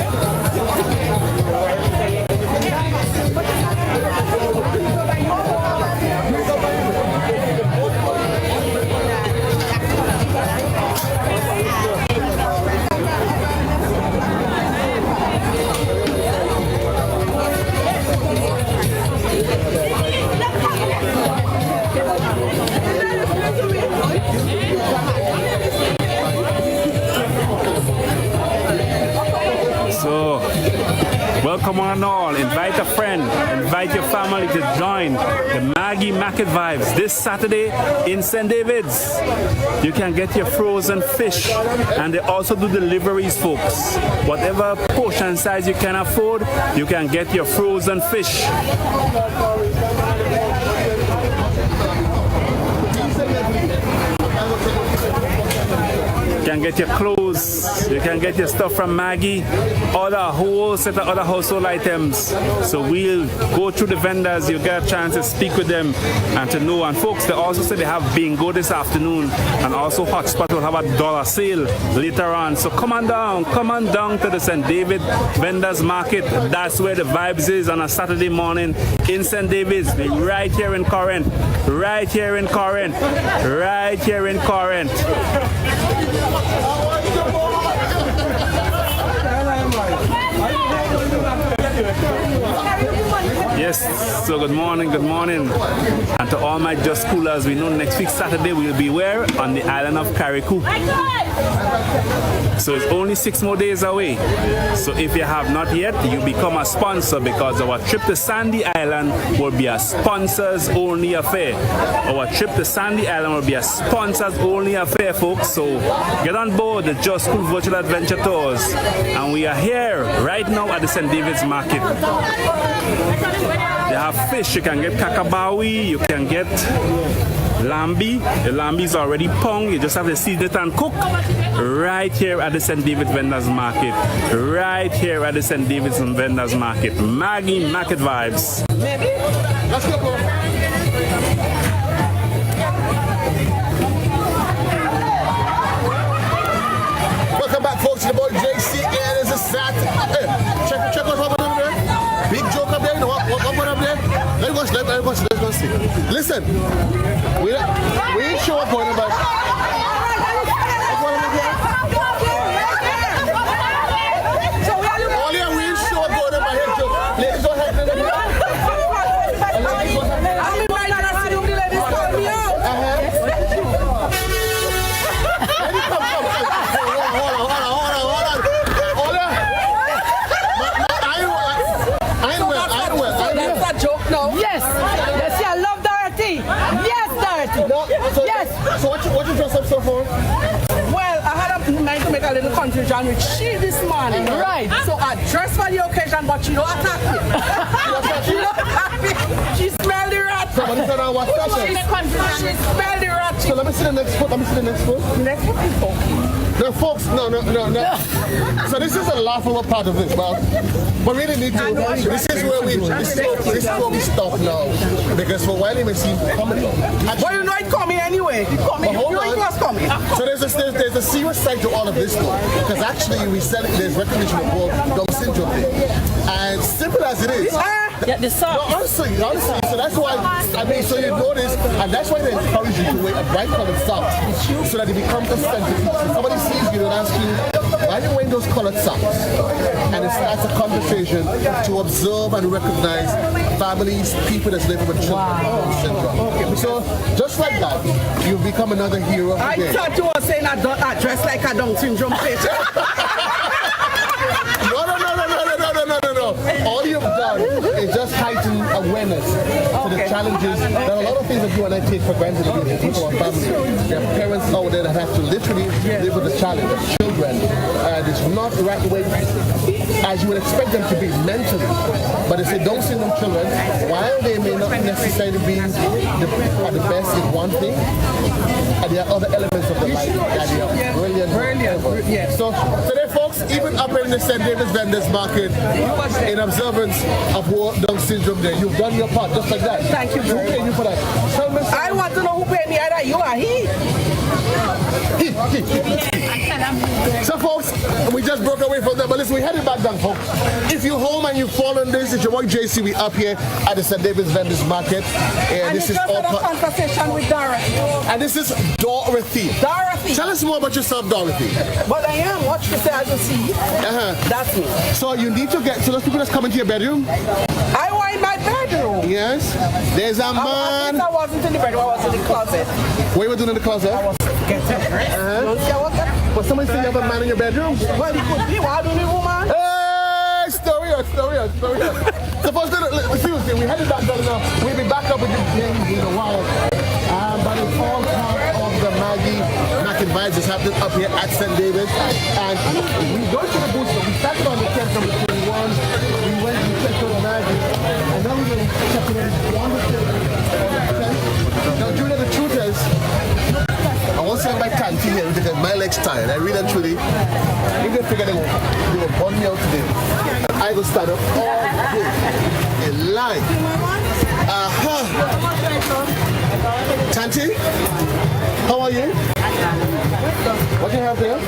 Welcome on all. Invite a friend. Invite your family to join the Maggie Market Vibes this Saturday in St. David's. You can get your frozen fish, and they also do deliveries, folks. Whatever portion size you can afford, you can get your frozen fish. You can get your clothes, you can get your stuff from Maggie, other whole set of other household items. So we'll go through the vendors, you get a chance to speak with them and to know. And folks, they also say they have bingo this afternoon, and also Hotspot will have a dollar sale later on. So come on down to the St. David Vendors Market. That's where the vibes is on a Saturday morning in St. David's, right here in Corinth, right here in Corinth, right here in Corinth. Yes, so good morning. And to all my Just Schoolers, we know next week Saturday we'll be where? On the island of Carriacou. So it's only 6 more days away. So if you have not yet, you become a sponsor, because our trip to Sandy Island will be a sponsors only affair. Our trip to Sandy Island will be a sponsors only affair, folks. So get on board the Just School Virtual Adventure Tours. And we are here right now at the St. David's Market. They have fish. You can get kakabawi, you can get lambi. The lambi is already pong. You just have to season it and cook. Right here at the St. David's Vendors Market. Right here at the St. David's Vendors Market. Maggie Market Vibes. Let's go, bro. Welcome back, folks, to the boy JC, and it's a Saturday. Check what's up there. Big joke up there. You know what up there? Let's go see. Listen, we ain't sure what's going on, but all here we ain't sure what's going on, but here, Joe. Ladies, go ahead. So what you dress up so for? Well, I had a mind to make a little confusion with she this morning. Right. So I dressed for the occasion, but she don't attack me. She don't attack me. She smelled the rat. Somebody said I was fashion. She smelled the rat. So let me see the next foot. Next foot. No, folks, no. So this is a laughable part of this, but we really need to. This is where we stop now, because for a while it may seem comical. Well, you know it coming anyway. It was coming. So there's a serious side to all of this, though, because actually there's recognition of both Down syndrome, and simple as it is. The socks. No, honestly, so that's why, so you notice, and that's why they encourage you to wear a bright colored socks, so that it becomes a sense. So somebody sees you and asks you, why are you wearing those colored socks? And it starts a conversation to observe and recognize families, people that's living with children with Down syndrome. Okay. So just like that, you become another hero of the day. I thought you were saying I dress like a Down syndrome patient. No. All you've done is just heighten awareness to the challenges. There are a lot of things that you and I take for granted in people or family. There are parents out there that have to literally live with the challenge of children. And it's not the right way as you would expect them to be mentally. But if they don't see them children, while they may not necessarily be at the best in one thing, and there are other elements of the life that they are brilliant. Yeah. So today, folks, even up in the St. David's Vendors Market, in observance of World Down Syndrome Day, you've done your part just like that. Thank you very much. Who paid you for that? Tell me. I want to know who paid me, either you or he. So folks, we just broke away from that, but listen, we headed back down, folks. If you're home and you've followed this, it's your boy JC. We up here at the St. David's Vendors Market, and this is all conversation with Dorothy. And this is Dorothy. Tell us more about yourself, Dorothy. But I am. Watch this as you see. That's me. So you need to get to those people that's coming to your bedroom. I was in my bedroom. Yes. There's a man. I wasn't in the bedroom. I was in the closet. What you were doing in the closet? I was getting dressed. But somebody said you have a man in your bedroom? Well, it could be. Why do you need a woman? Hey, story So first, seriously, we headed back down now. We'll be back up with the games in a while. But it's all part of the Maggie Mac Vibes is happening up here at St. David's. And we go to the booster. We started on the 10th from the 21. We went to check on the Maggie. And now we're going to check in on the 10th. Now, Julia, the truth is, I won't say my time to here because my leg's tired. I really and truly, if they figure they will burn me out today, I will start up all day in line. Tanti, how are you? What do you have there?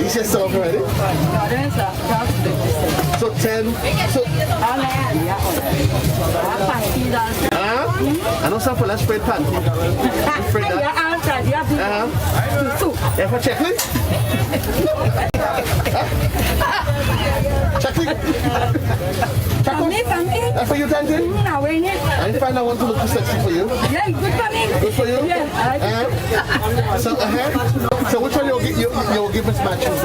You said stuff already? So 10. So I know some for let's spread pan. Spread that. Yeah, for checklist? That's for you, Tanti? I find I want to look too sexy for you. Yeah, good for me. Good for you? Yeah. So which one you'll give us matches?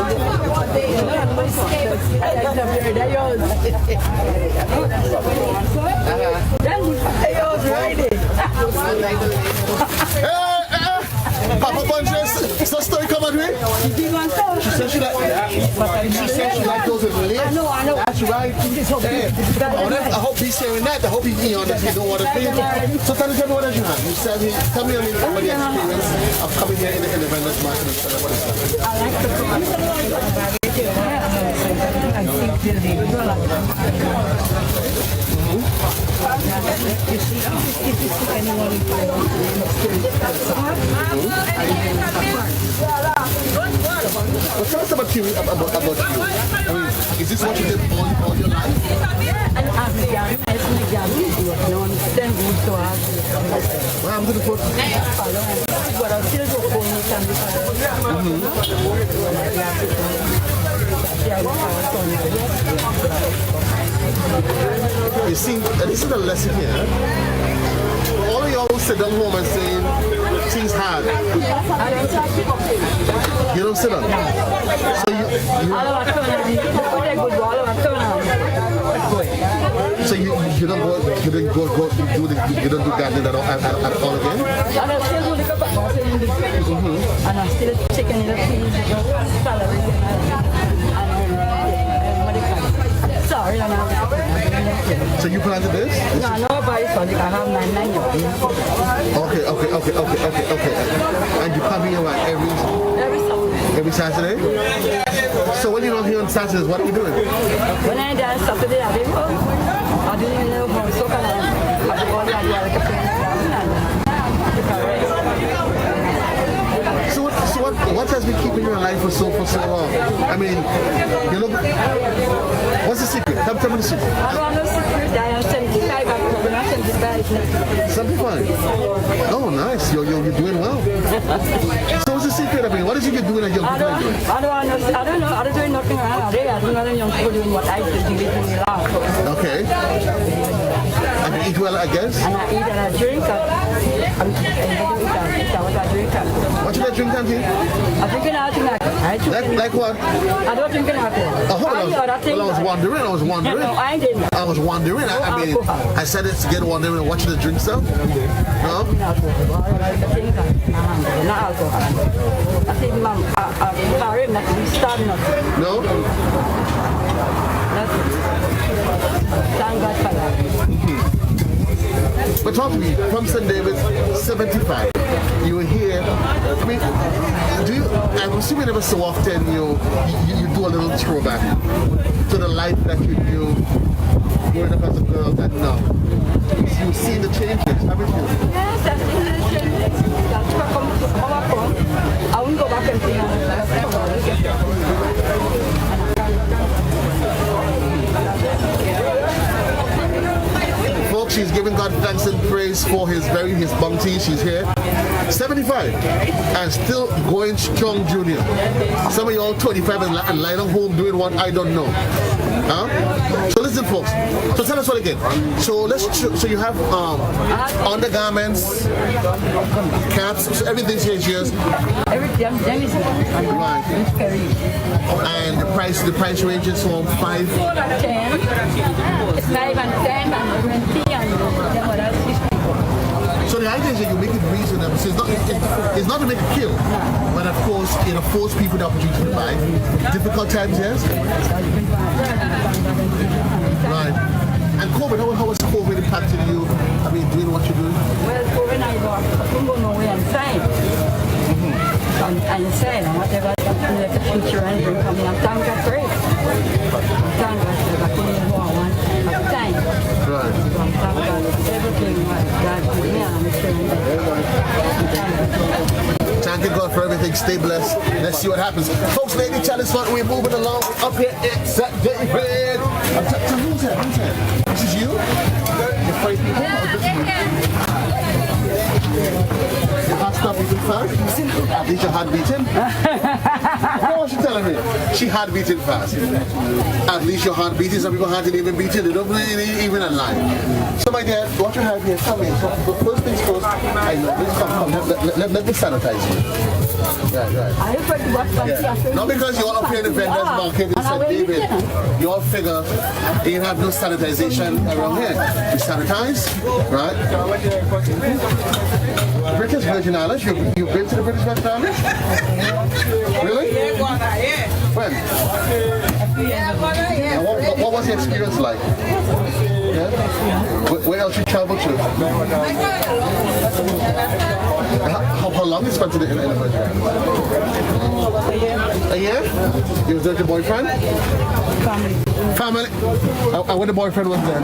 Papa Bunches, so story come on here? She said she like those with legs. I know. That's right. I hope he's saying that. I hope he don't want to pay. So tell me what you have. You said tell me the experience of coming here in the vendors market. What is that? I like to cook. I think you see, if you see anyone in well, tell us about you. I mean, is this what you did all your life? What happened to the foot? But I'm still going to You see, this is the lesson here. All of y'all sit down home and saying things hard. You don't sit down. So you don't do gardening at all again? And I still do the and I'm still checking in the salary sorry, so you planted this? No, nobody planted. I have 9 years. Okay. And you come here what, every Saturday? So when you're not here on Saturdays, what are you doing? When I'm there on Saturday, I do a little more soccer. I do all the So what has been keeping you alive for so long? I mean, you know, what's the secret? Tell me the secret. I don't know the secret. I am 75. I'm 75. 75? Oh, nice. You're doing well. So what's the secret? I mean, what is it you're doing that young people are doing? I don't know. I don't do nothing around there. I don't know young people doing what I do. Okay. And you eat well, I guess? And I eat and I drink. What you like drink, Auntie? I drink alcohol. Like what? I don't drink alcohol. I was wondering. No, I didn't. I was wondering. I mean, I said it to get wondering and watching the drink stuff. No? Not alcohol. I think, Mom, I'm not starting up. No? Thank God for that. But talk to me, from St. David's, 75. You were here. I mean, I'm assuming ever so often you do a little throwback to the life that you knew growing up as a girl and now. You've seen the changes, haven't you? Yes, I've seen the changes. I won't go back and see Folks, she's giving God thanks and praise for his bounty. She's here. 75 and still going strong, Junior. Some of y'all 25 and lying at home doing what I don't know. So listen, folks. So tell us what again. So so you have undergarments, caps, so everything's here is yours. Everything is Right. And the price ranges from 5. 10. It's 5 and 10 and 20 and then what else? So the idea is that you make it reasonable. So it's not to make a kill, but of course it affords people the opportunity to buy. Difficult times, yes? Right. And COVID, how was COVID impacting you? I mean, doing what you do? Well, COVID, I couldn't go nowhere inside. And inside, and whatever, let the future and bring coming. I'm thank God for it. I'm thank God for everything who I want at the time. Right. So I'm thank God for everything what God gave me, and I'm sharing that. Thank you, God, for everything. Stay blessed. Let's see what happens. Folks, Lady Challenge Fund, we're moving along. Up here, it's David. Who's that? This is you? You're five people? Your heart stopped beating fast? At least your heart beating? What was she telling me? She heart beating fast. At least your heart beating. Some people heart even beating. They don't even alive. So my dear, what you have here, come in. So first things first, I know, please come. Let me sanitize you. Right. Yeah. Not because you all up here in the vendors market in St. David. You all figure you have no sanitization around here. You sanitize, right? British Virgin Islands? You've been to the British Virgin Islands? Really? When? And what was the experience like? Yeah? Where else you traveled to? How long you spent in the Virgin Islands? A year? You was there with your boyfriend? Family. And when the boyfriend was there?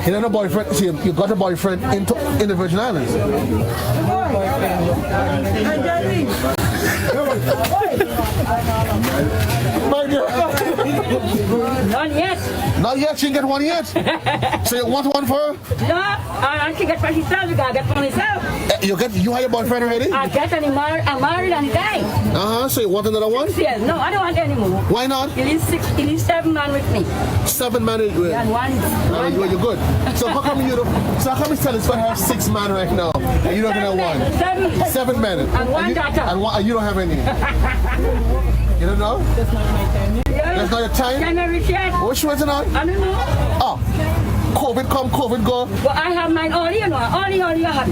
You know the boyfriend? See, you got a boyfriend in the Virgin Islands? Not yet. Not yet? She didn't get one yet? So you want one for her? No, I can get for herself. You gotta get for myself. You have your boyfriend already? I get any married. I'm married and dying. So you want another one? Yes. No, I don't want any more. Why not? He needs 7 men with me. 7 men with you? And one. You're good. So how come you tell us to have 6 men right now and you don't have one? 7 men. And one daughter. And you don't have any? You don't know? That's not my time. That's not your time? Can I reach yet? Which one's it on? I don't know. Oh. COVID come, COVID go. Well, I have mine all, you know. All you have.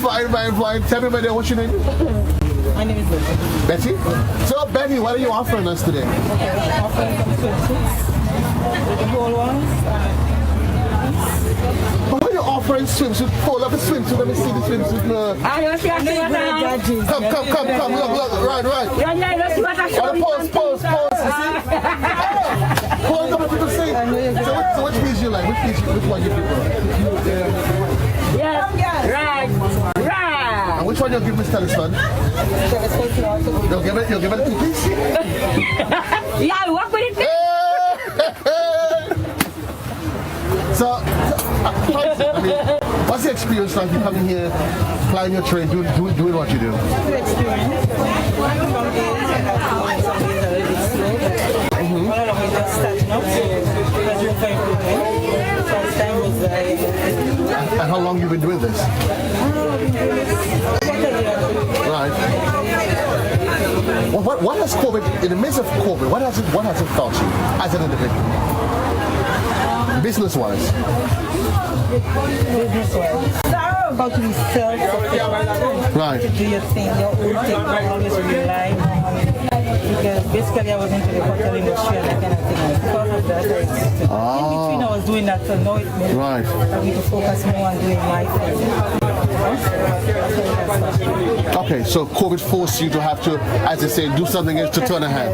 Fine. Tell me, my dear, what's your name? My name is Betty. Betty? So, Betty, what are you offering us today? Okay, I'm offering some swimsuits. The whole ones. What are you offering swimsuit? Fold up a swimsuit. Let me see the swimsuit. I don't see what Come. Look. Right. Yeah, let's see what I show you. Pause. You see? Pause up what people say. So which piece you like? Which one you prefer? Yes. Right. And which one you'll give Mr. Telesford? You'll give it a 2-piece? Yeah, I'll work with it. So, what's the experience like? You coming here, flying your train, doing what you do? Good experience. Some days I have to wait, some days a little bit slow. All of it just starting up, so there's room for improvement. First time was And how long you been doing this? Right. Well, what has COVID, in the midst of COVID, what has it taught you as an individual? Business-wise. How to be self-sufficient. Right. To do your thing, your own thing, not always rely on. Because basically I was into the hotel industry and that kind of thing. Because of that, in between I was doing that, so now it means I need to focus more on doing my thing. Okay, so COVID forced you to have to, as they say, do something else to turn ahead.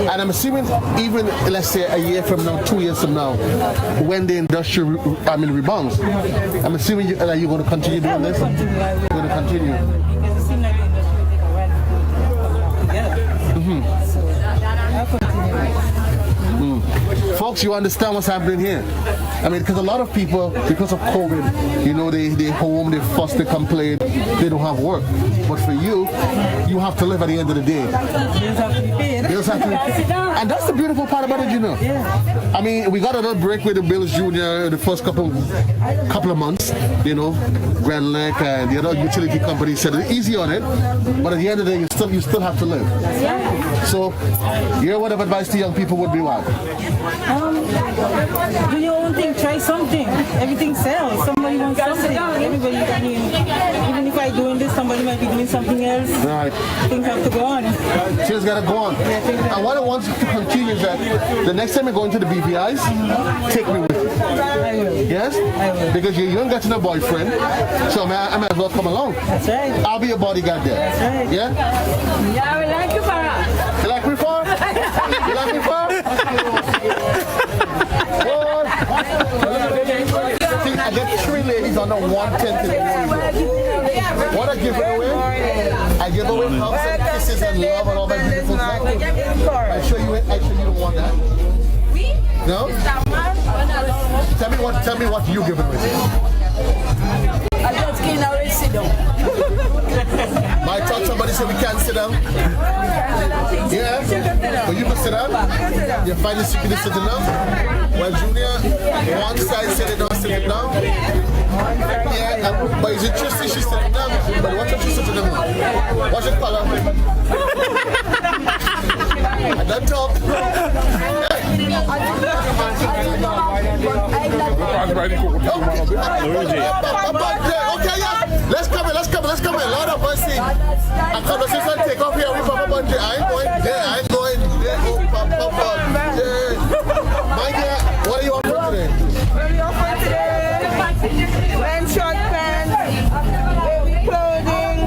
And I'm assuming even, let's say, a year from now, 2 years from now, when the industry, rebounds, I'm assuming you're going to continue doing this? You're going to continue. Folks, you understand what's happening here? I mean, because a lot of people, because of COVID, they home, they fuss, they complain. they don't have work. But for you, you have to live at the end of the day. Bills have to be paid. Bills have to be paid. And that's the beautiful part about it, you know. Yeah. I mean, we got a little break with the Bills Jr. the first couple of months, you know. Grand Lake and the other utility companies said it's easy on it, but at the end of the day, you still have to live. So, your word of advice to young people would be what? Do your own thing, try something. Everything sells. Somebody wants something. Everybody, I mean, even if I'm doing this, somebody might be doing something else. Right. Things have to go on. Things got to go on. And what I want to continue is that the next time you're going to the BVIs, take me with you. I will. Yes? I will. Because you ain't got no boyfriend, so I might as well come along. That's right. I'll be your bodyguard there. That's right. Yeah? Yeah, we like you, Farah. You like me for? You like me for? I get 3 ladies on the 110 today. What I give away? I give away hugs and kisses and love and all that beautiful stuff. I show you don't want that. No? Tell me what you give away. I just can't already sit down. I thought somebody said we can't sit down. Yeah? But you can sit down? You find the secret of sitting down? Well, Junior, one side said they don't sit it down. Yeah, but it's interesting she's sitting down. But watch what she's sitting down. Watch the color. I don't talk. Okay, yeah. Let's come in. Lord of mercy. A conversation take off here with Papa Bundy. I ain't going there. Oh, Papa Bundy. Maggie, what are you offering today? What are we offering today? Men's short pants, baby clothing,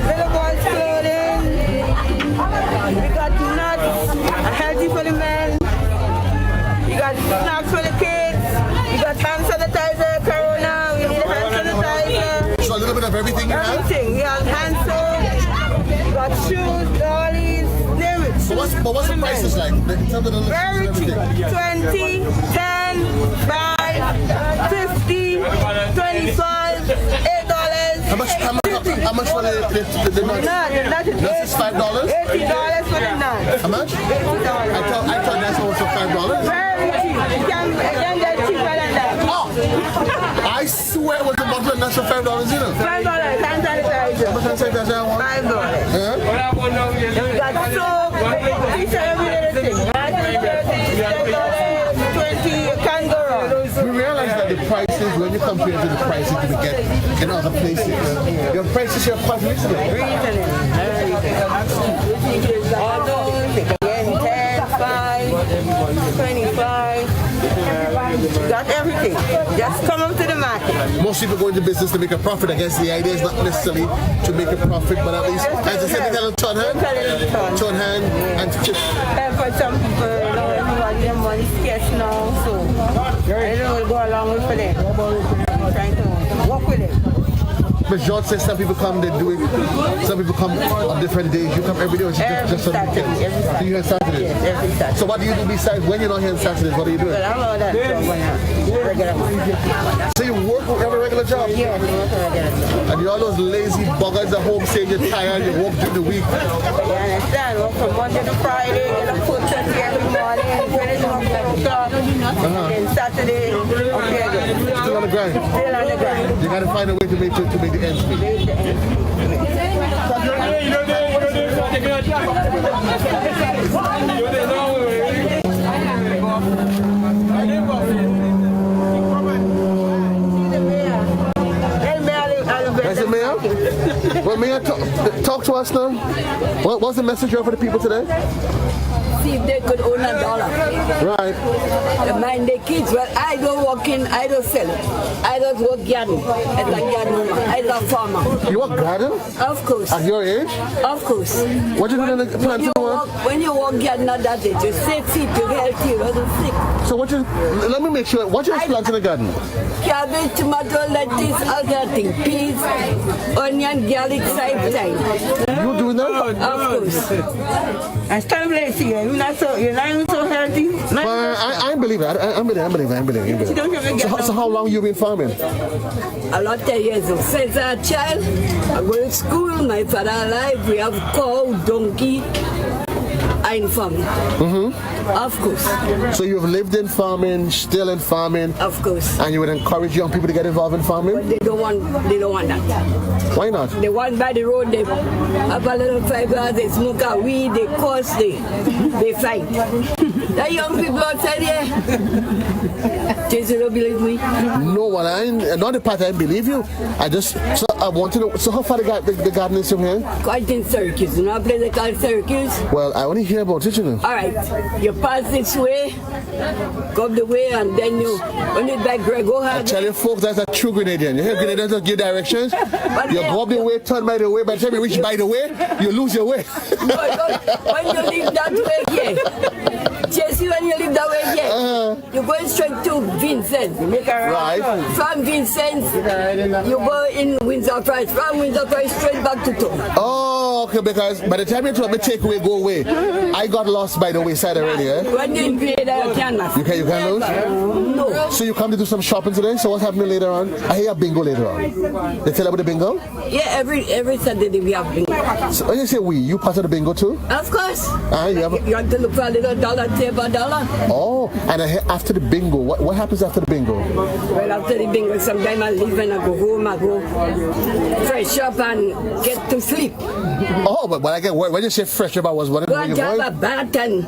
little boys clothing. We got nuts, healthy for the men. We got snacks for the kids. We got hand sanitizer, Corona. We need hand sanitizer. So a little bit of everything you have? Everything. We have hand soap. We got shoes, dollies, name it. So what's the prices like? Very cheap. 20, 10, 5, 50, 25, $8. How much for the nuts? Nuts is $5? $80 for the nuts. How much? $80. I thought that's also $5. Very cheap. You can get cheaper than that. Oh! I swear it was a bottle of nuts for $5, you know? $5. Hand sanitizer. How much hand sanitizer I want? $5. We got soap, each and every little thing. $20, can go wrong. We realize that the prices, when you compare to the prices that we get in other places, your prices here are quite reasonable. Again, 10, 5, 25. Got everything. Just come up to the market. Most people go into business to make a profit. I guess the idea is not necessarily to make a profit, but at least, as I said, they tell them turn hand and to chip. For some people, everybody their money scarce now, so I don't know, go along with for them. Trying to work with it. But George says some people come, they do it. Some people come on different days. You come every day or just on the weekends? So you here on Saturdays? Yes, every Saturday. So what do you do besides when you're not here on Saturdays? What are you doing? Well, I'm all that, so I'm going to regular. So you work with every regular job? Yes, I work a regular job. And you're all those lazy buggers at home saying you're tired, you work during the week. You understand? Work from Monday to Friday, get up 4:30 every morning, finish up 4 o'clock, and Saturday, okay, Still on the grind? Still on the grind. You got to find a way to make the ends meet. That's the mayor? Well, Mayor, talk to us now. What's the message you have for the people today? See if they could own $1. Right. Mind their kids. Well, I don't work in, I don't sell it. I don't work garden. As a garden woman. I love farmer. You work garden? Of course. At your age? Of course. What you doing in the planting? When you work garden at that age, you stay fit, you healthy, you wasn't sick. So let me make sure, what you plant in the garden? Cabbage, tomato, lettuce, all that thing. Peas, onion, garlic, side time. You doing that? Of course. I stand place here. you're not even so healthy. I believe it. I believe it. So how long you been farming? A lot of years. Since a child, I go to school. My father alive. We have cow, donkey. I'm farming. Of course. So you've lived in farming, still in farming. Of course. And you would encourage young people to get involved in farming? But they don't want that. Why not? They want by the road, they have a little fiber, they smoke a weed, they curse, they fight. The young people outside here, Jason, don't believe me? No, not the part I believe you. I want to know, so how far the garden is from here? Quite in Syracuse. You know a place they call Syracuse? Well, I only hear about it, you know. Alright, you pass this way, go up the way, and then you run it back, go hard. I tell you folks, that's a true Grenadian. You hear Grenadians that give directions? You go up the way, turn by the way, by the time you reach by the way, you lose your way. When you leave that way here, Jesse, when you leave that way here, you're going straight to Vincent. Right. From Vincent, you go in Windsor Price. From Windsor Price, straight back to town. Oh, okay, because by the time you told me take away, go away, I got lost by the wayside already, eh? When you invade, you can't. You can't lose? No. So you come to do some shopping today? So what's happening later on? I hear a bingo later on. They tell about the bingo? Yeah, every Saturday we have bingo. So when you say we, you part of the bingo too? Of course. You have to look for a little dollar, table $1. Oh, and after the bingo, what happens after the bingo? Well, after the bingo, sometimes I leave and I go home, I go fresh up and get to sleep. Oh, but when I get work, when you say fresh up, I was wondering where you're going. Go and have a bath and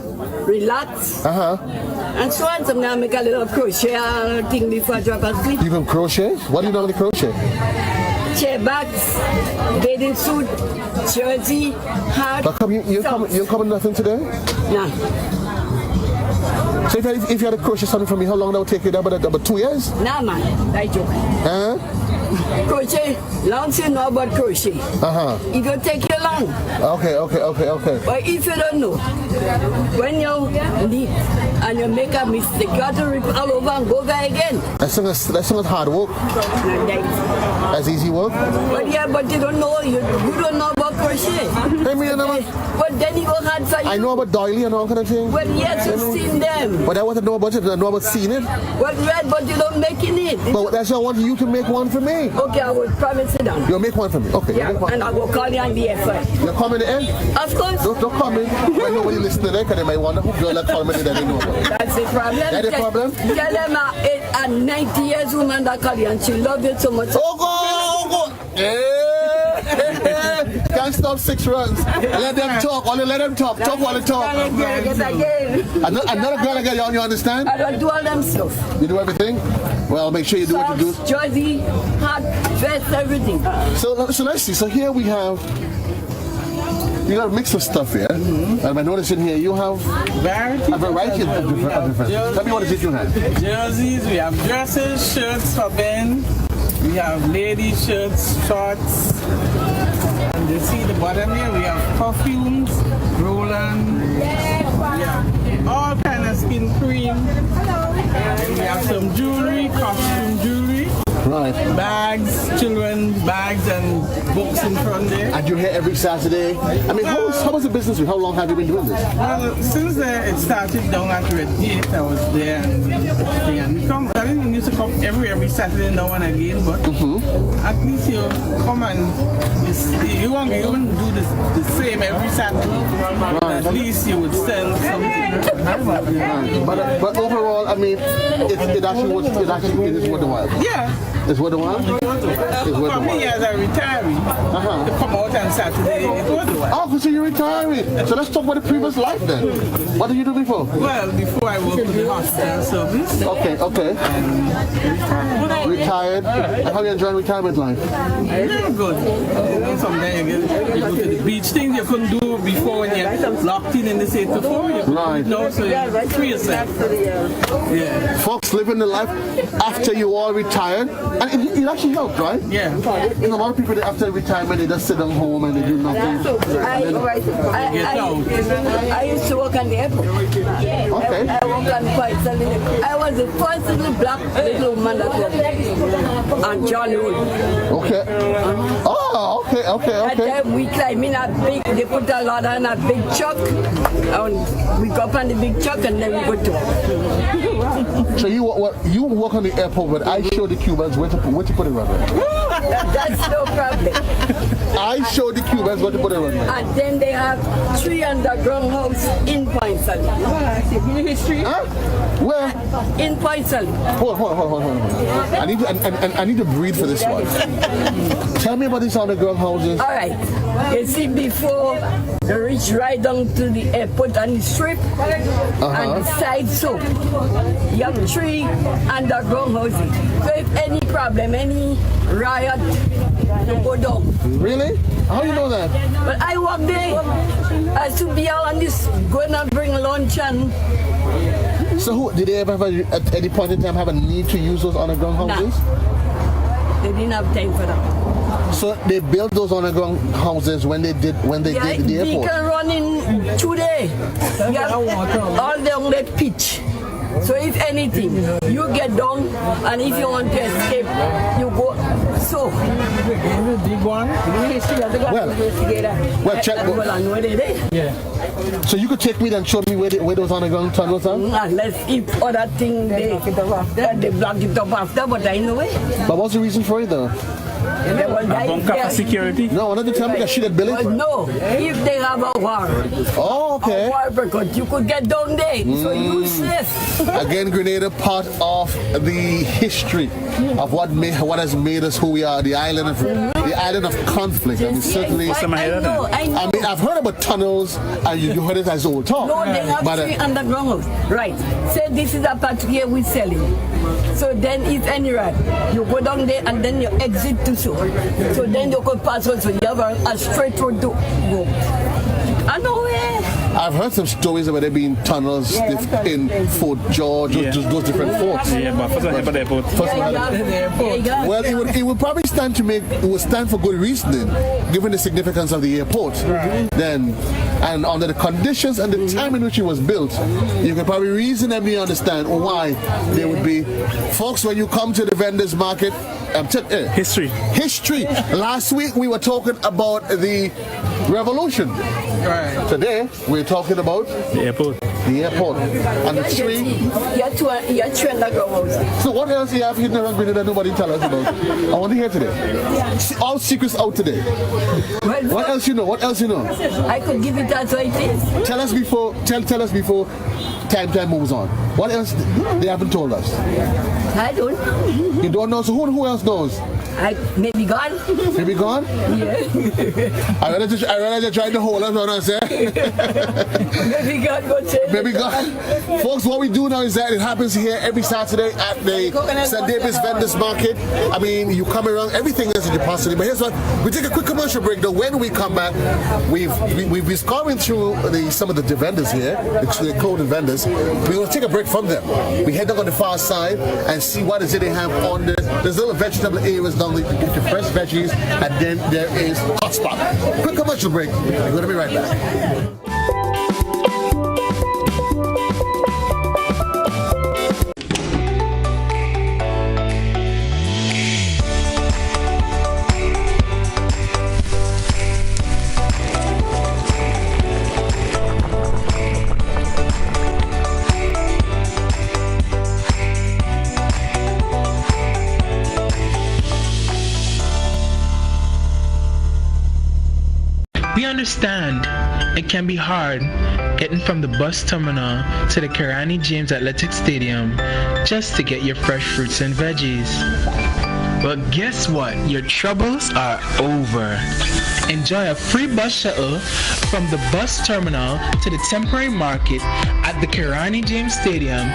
relax. And so on. Sometimes I make a little crochet thing before I drop asleep. You can crochet? What do you normally crochet? Chair backs, bathing suit, jersey, hat. But you're coming nothing today? No. So if you had to crochet something for me, how long that would take you? About 2 years? Nah, man. I joke. Crochet, long as you know about crochet. It will take you long. Okay. But if you don't know, when you knit and you make a mistake, you have to rip all over and go there again. That's not hard work. That's easy work. But you don't know. You don't know about crochet. But then you go hard for you. I know about doily and all kind of thing. Well, yes, you've seen them. But I want to know about it. I know about seeing it. Well, right, but you don't make it. But that's why I want you to make one for me. Okay, I will promise it down. You'll make one for me. Okay. Yeah, and I will call you on the effort. You're coming in? Of course. Don't come in. When nobody listening there, because they might wonder who girl that call me that they know about. That's the problem. That's the problem? Tell them a 90 years woman that call you and she love you so much. Oh, can't stop 6 runs. Let them talk. Only let them talk. Talk while they talk. Another girl again, you understand? I don't do all them stuff. You do everything? Well, make sure you do what you do. Jersey, hat, vest, everything. So let's see. So here we have, you got a mix of stuff here. And I notice in here you have a variety of different. Tell me what it is you have. Jerseys, we have dresses, shirts for men. We have lady shirts, shorts. And you see the bottom here, we have perfumes, Roland. We have all kind of skin cream. And we have some jewelry, costume jewelry. Right. Bags, children's bags and books in front there. And you're here every Saturday. I mean, how was the business? How long have you been doing this? Well, since it started down at Red Gate, I was there and we come. I didn't used to come every Saturday now and again, but at least you come and you won't do the same every Saturday. Right. At least you would sell something. But overall, I mean, it actually is worth the while. Yeah. It's worth the while? For me, as a retiree, to come out on Saturday, it was the while. Oh, so you're retiring. So let's talk about the previous life then. What did you do before? Well, before I worked in the hospital service. Okay. Retired. And how are you enjoying retirement life? Very good. You know, sometimes you go to the beach, things you couldn't do before when you're locked in the 8 to 4. Right. No, so you free yourself. Yeah. Folks living the life after you all retired. And it actually helped, right? Yeah. You know, a lot of people after retirement, they just sit at home and they do nothing. I used to work on the airport. Okay. I worked on quite a little. I was the first little black little woman that worked. and John Wood. Okay. Oh, okay. That time we climb in a big, they put a ladder in a big truck, and we go up on the big truck and then we go to. So you work on the airport, but I show the Cubans where to put it runway. That's no problem. I show the Cubans where to put it runway. And then they have 3 underground house in Point Salute. History? Huh? Where? In Point Salute. Hold on. I need to breathe for this one. Tell me about these underground houses. All right. You see, before you reach right down to the airport and the strip and the side so you have 3 underground houses. So if any problem, any riot, you go down. Really? How do you know that? But I work there. I used to be out on this, going and bring lunch and. So did they ever at any point in time have a need to use those underground houses? Nah. They didn't have time for that. So they built those underground houses when they did the airport. They can run in 2 days. All down that pitch. So if anything, you get down, and if you want to escape, you go. So big one. Well, check. So you could take me and show me where those underground tunnels are. Unless if other thing they block it up after, but I know it. But what's the reason for it though? Security? No, another time that she did build it. No, if they have a war. Oh, okay. A war because you could get down there, so you safe. Again, Grenada, part of the history of what has made us who we are, the island of conflict. I mean, certainly. I know. I mean, I've heard about tunnels, and you heard it as old talk. No, they have 3 underground house. Right. Say this is a part here we selling. So then if any right, you go down there and then you exit to so. So then you could pass on, so you have a straight road to go. I know where. I've heard some stories about there being tunnels in Fort George, those different forts. Yeah, but first one the airport. Well, it would probably stand for good reasoning, given the significance of the airport. Then, and under the conditions and the time in which it was built, you can probably reasonably understand why there would be folks when you come to the vendors market. History. Last week we were talking about the revolution. Right. Today we're talking about the airport. And the 3 underground houses. So what else do you have hidden around Grenada that nobody tell us about? I want to hear today. All secrets out today. What else you know? I could give it as it is. Tell us before time moves on. What else they haven't told us? I don't. You don't know? So who else knows? Maybe gone. Maybe gone? Yeah. I rather just try to hold us on us, eh? Maybe gone. Maybe gone. Folks, what we do now is that it happens here every Saturday at the St. David's Vendors Market. I mean, you come around, everything else that you possibly. But here's what, we take a quick commercial break. Though when we come back, we've gone through some of the vendors here, the clothing vendors. We're going to take a break from them. We head down on the far side and see what is it they have on there's little vegetable areas down there. You get your fresh veggies, and then there is hotspot. Quick commercial break. We're going to be right back. We understand it can be hard getting from the bus terminal to the Karani James Athletic Stadium just to get your fresh fruits and veggies. But guess what? Your troubles are over. Enjoy a free bus shuttle from the bus terminal to the temporary market at the Karani James Stadium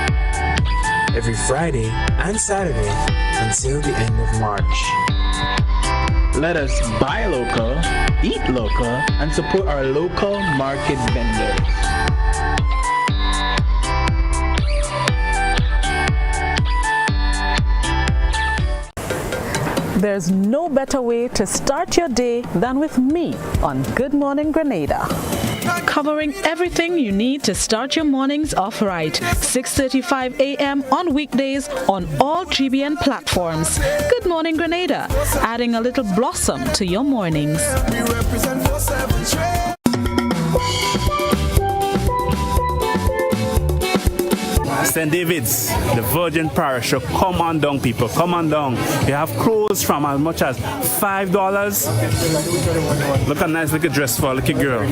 every Friday and Saturday until the end of March. Let us buy local, eat local, and support our local market vendors. There's no better way to start your day than with me on Good Morning Grenada. covering everything you need to start your mornings off right. 6:35 a.m. on weekdays on all GBN platforms. Good morning, Grenada, adding a little blossom to your mornings. We represent 4/7 trade. St. David's, the Virgin Parish. So come on down, people. Come on down. You have clothes from as much as $5. Look at nice little dress for a little girl.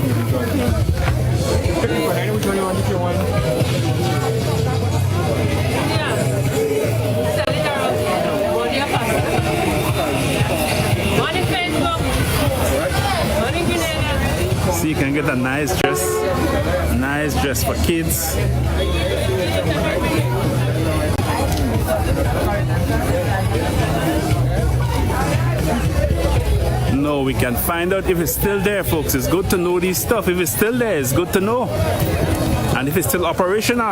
See, you can get a nice dress for kids. No, we can find out if it's still there, folks. It's good to know these stuff. If it's still there, it's good to know. And if it's still operational.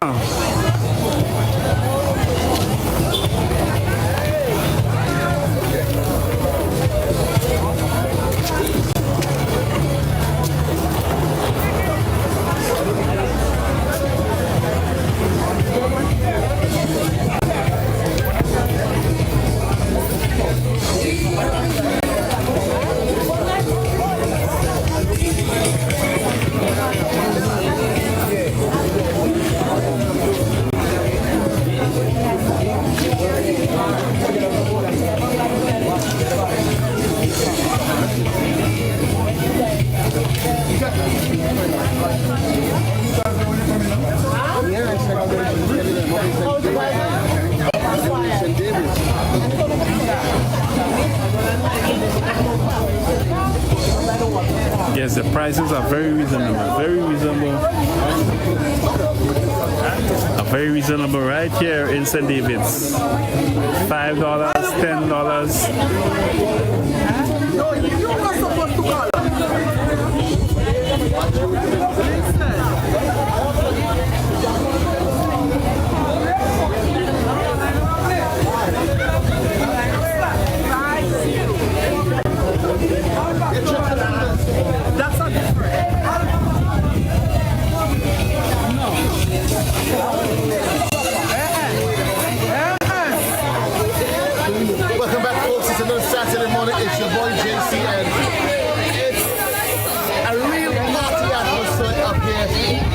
Yes, the prices are very reasonable, very reasonable right here in St. David's. $5, $10. Welcome back, folks. It's another Saturday morning. It's your boy JC, and it's a real party atmosphere up here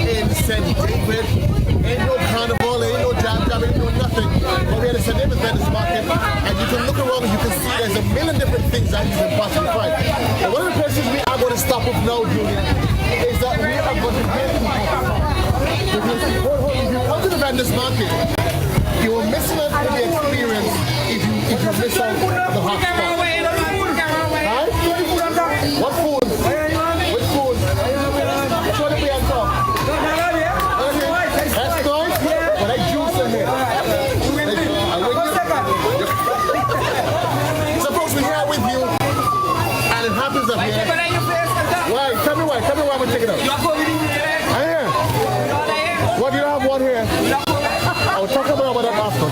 in St. David. Ain't no carnival, ain't no jam, ain't no nothing. But we're at the St. David Vendors Market, and you can look around and you can see there's a million different things that you can possibly find. And one of the places we are going to stop up now, Julian, is that we are going to get people. Because if you come to the Vendors Market, you will miss out on the experience if you miss out the hot spot. Right? What food? Which food? Show the way on top. That's nice? But I juice in here. Suppose we're here with you, and it happens up here. Why? Tell me why. Tell me why we take it out. I hear. What, you don't have one here? I'll talk about that after.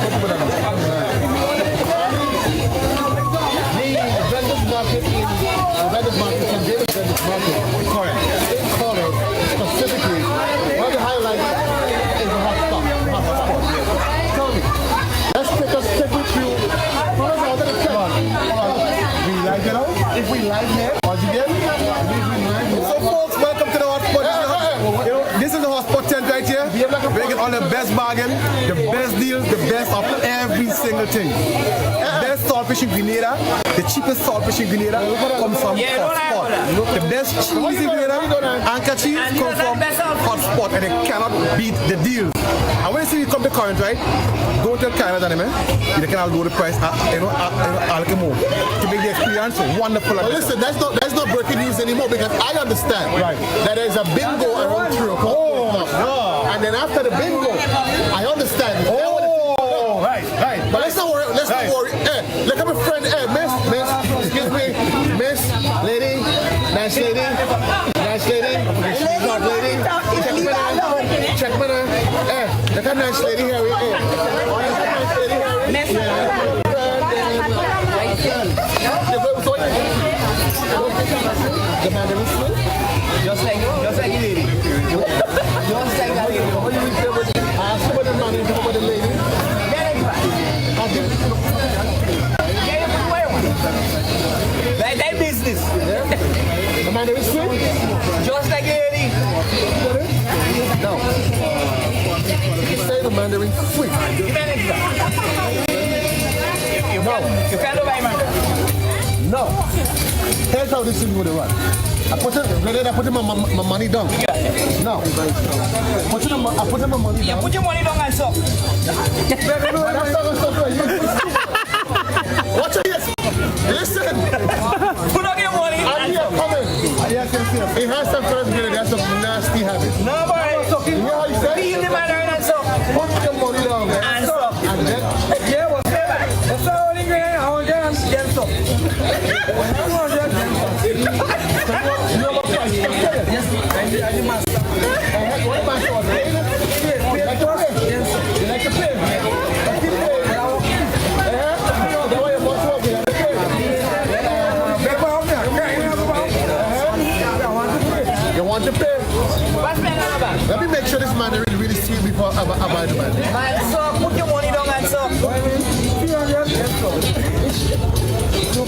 The Vendors Market in Vendors Market, St. David's Vendors Market. Correct. In color, specifically, one of the highlights is the hot spot. Tell me, let's take a step with you. We live it out? If we live here, once again, so folks, welcome to the hot spot. You know, this is the hot spot tent right here. We're getting all the best bargain, the best deals, the best of every single thing. The best saltfish in Grenada, the cheapest saltfish in Grenada comes from hot spot. The best cheese in Grenada, Anchor cheese, comes from hot spot, and they cannot beat the deals. And when you see you come to Current, right? Don't tell Canada, man. They can lower the price, to make the experience wonderful. Well, listen, that's not breaking news anymore, because I understand that there's a bingo around 3 o'clock. And then after the bingo, I understand. Right. But let's not worry. Hey, look at my friend. Hey, miss, excuse me, miss, lady, nice lady, short lady. Check me now. Hey, look at nice lady here. Just like you lady. Just like that. What do you say with the money for the lady? Like that business. The man is sweet? Just like lady. No. You say the Mandarin sweet. No. You can't do my man. No. Here's how this is going to run. I put in my money down. No. I put in my money down. You put your money down and so. Watch it. Listen. Put on your money. And here, come in. Yes. He has some friends here. That's some nasty habits. No, boy. You hear how he said? Be in the Mandarin and so. Put your money down. And so. And then. Yeah, what's that? What's the only thing I want to get so? Yes, I must. What about you? You like to play? You want to pay? Let me make sure this man is really sweet before I buy the man. Man, so put your money down and so.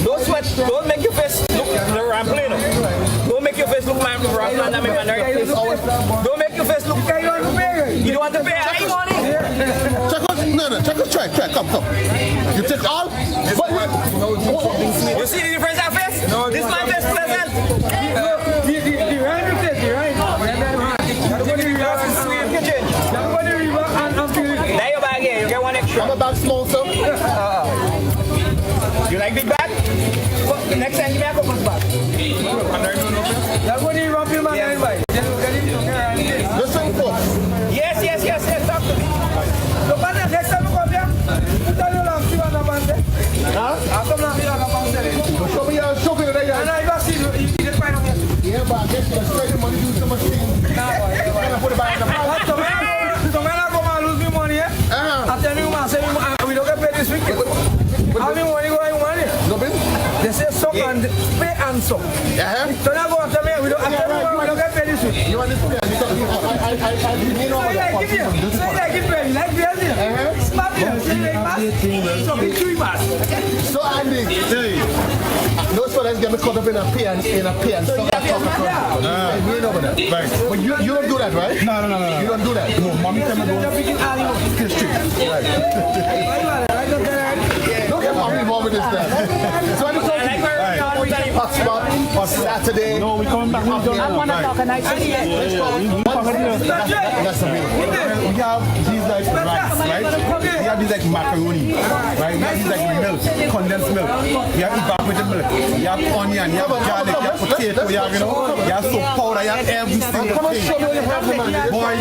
Don't sweat. Don't make your face look rambling. Don't make your face look rambling. Don't make your face look. You don't want to pay any money. Check out, try. Come. You take all. You see the difference in face? No, this man face pleasant. Now your bag here, you get one extra. I'm a bag small, sir. You like big bag? Well, next time you make a bag. Listen, folks. Yes. Talk to me. Next time you come here, put on your lamp, see what I'm saying. I'll come down here and Show me your shopping right here. I see you get fine on here. Yeah, but I guess you're straight the money, do so much things. I'm put it back in the box. So when I come and lose me money, I'm telling you, man, we don't get paid this week. How many money go in money? No, baby. They say suck and pay and suck. Yeah. So now go and tell me, we don't get paid this week. You want this to be? I give you. Say I give you. Like the other. Slap you. So be 3 months. So Andy, those fellas get me caught up in a pay and stuff like that. We ain't over that. Right. But you don't do that, right? No. You don't do that. No, mommy tell me don't. Stay straight. Don't get mommy involved with this stuff. So I'm hotspot on Saturday. No, we coming back. I want to talk a night. That's amazing. We have these like rice, right? We have these like macaroni, right? We have these like milk, condensed milk. We have evaporated milk. We have onion, we have garlic, we have potato, we have, we have soap powder, we have every single thing. Boy,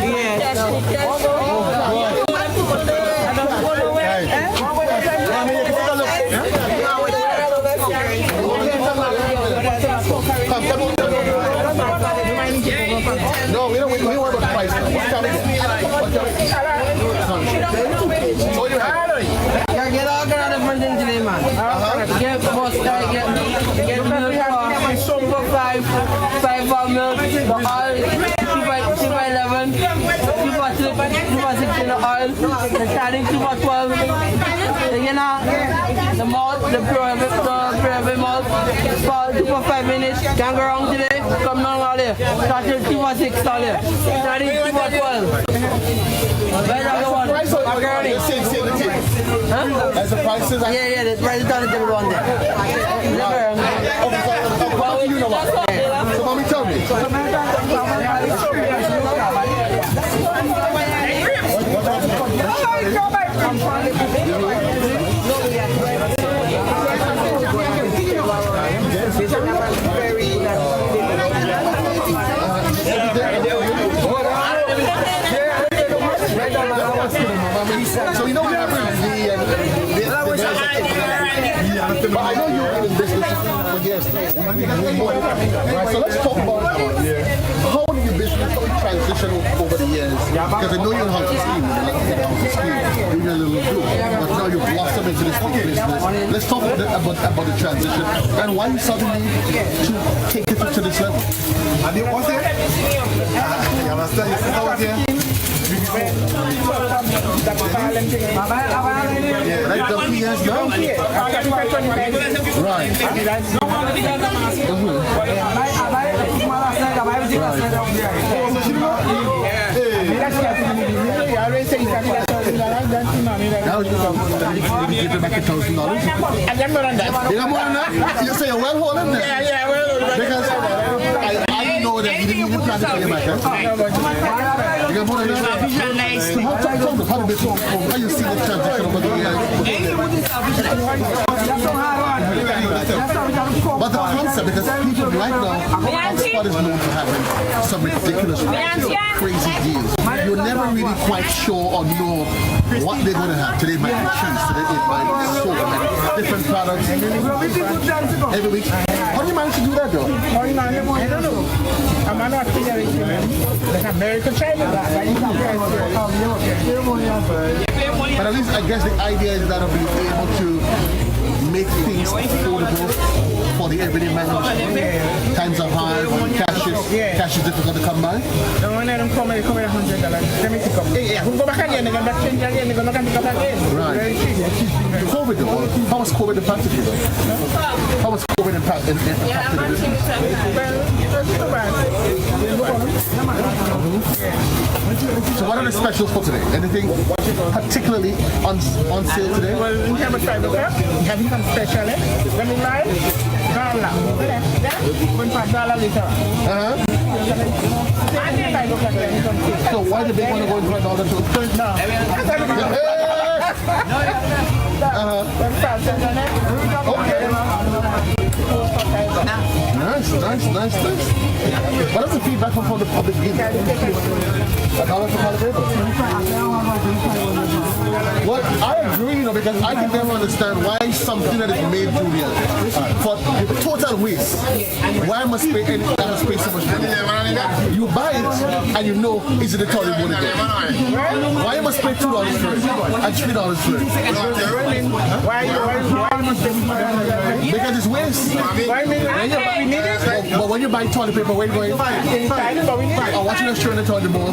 No, we don't worry about the price. What can we get? So you have Get all kind of different things today, man. Get most, get milk for 5 for milk, the oil, 2 for 11, 2 for 6 in the oil, the starting 2 for 12. The malt, the pure malt, for 2 for 5 minutes. Can't go wrong today. Come down all there. Starting 2 for 6 all there. Starting 2 for 12. Where's the other one? Macaroni. As the prices, yeah, the price is on the table one there. You know what? So mommy, tell me. So you know what happens? But I know you're in business for years. Right, so let's talk about how do you business transition over the years? Because I know you're in House of Scheme, doing your little group, but now you've blossomed into this business. Let's talk about the transition and why you suddenly to take it to this level. And you want it? You understand? You see how it's here? Right, the PS now? Right. Now you give it back $1,000. I got more than that. You got more than that? You say you're well holding there? Yeah, well holding. Because I know that you didn't plan to pay your back. You got more than that? So how you see the transition over the years? But the concept, because people right now, Oxford is known for having some ridiculous, crazy deals. You're never really quite sure or know what they're going to have. Today might be cheese, today it might be soap, different products. Every week. How do you manage to do that though? I don't know. I'm not figuring like American China. But at least I guess the idea is that of being able to make things affordable for the everyday man. Times are hard, cash is difficult to come by. The one that come with $100. Let me pick up. Yeah, we'll go back again, they're going to change again, they're going to pick up again. Right. COVID though, how was COVID impacted you though? How was COVID impacted the business? So what are the specials for today? Anything particularly on sale today? Well, we have a tribal cup, we have some special, let me lie. $1 later. So why the big one go in front of the $1 Nice. What is the feedback from the public? $1 for Well, I agree, because I can never understand why something that is made, Julia, for total waste. Why must pay so much money? You buy it and you know it's the toilet money. Why you must pay $2 for it and $3 for it? Why must pay $2? Because it's waste. But when you buy toilet paper, where are you going? Or watching us showing the toilet bowl.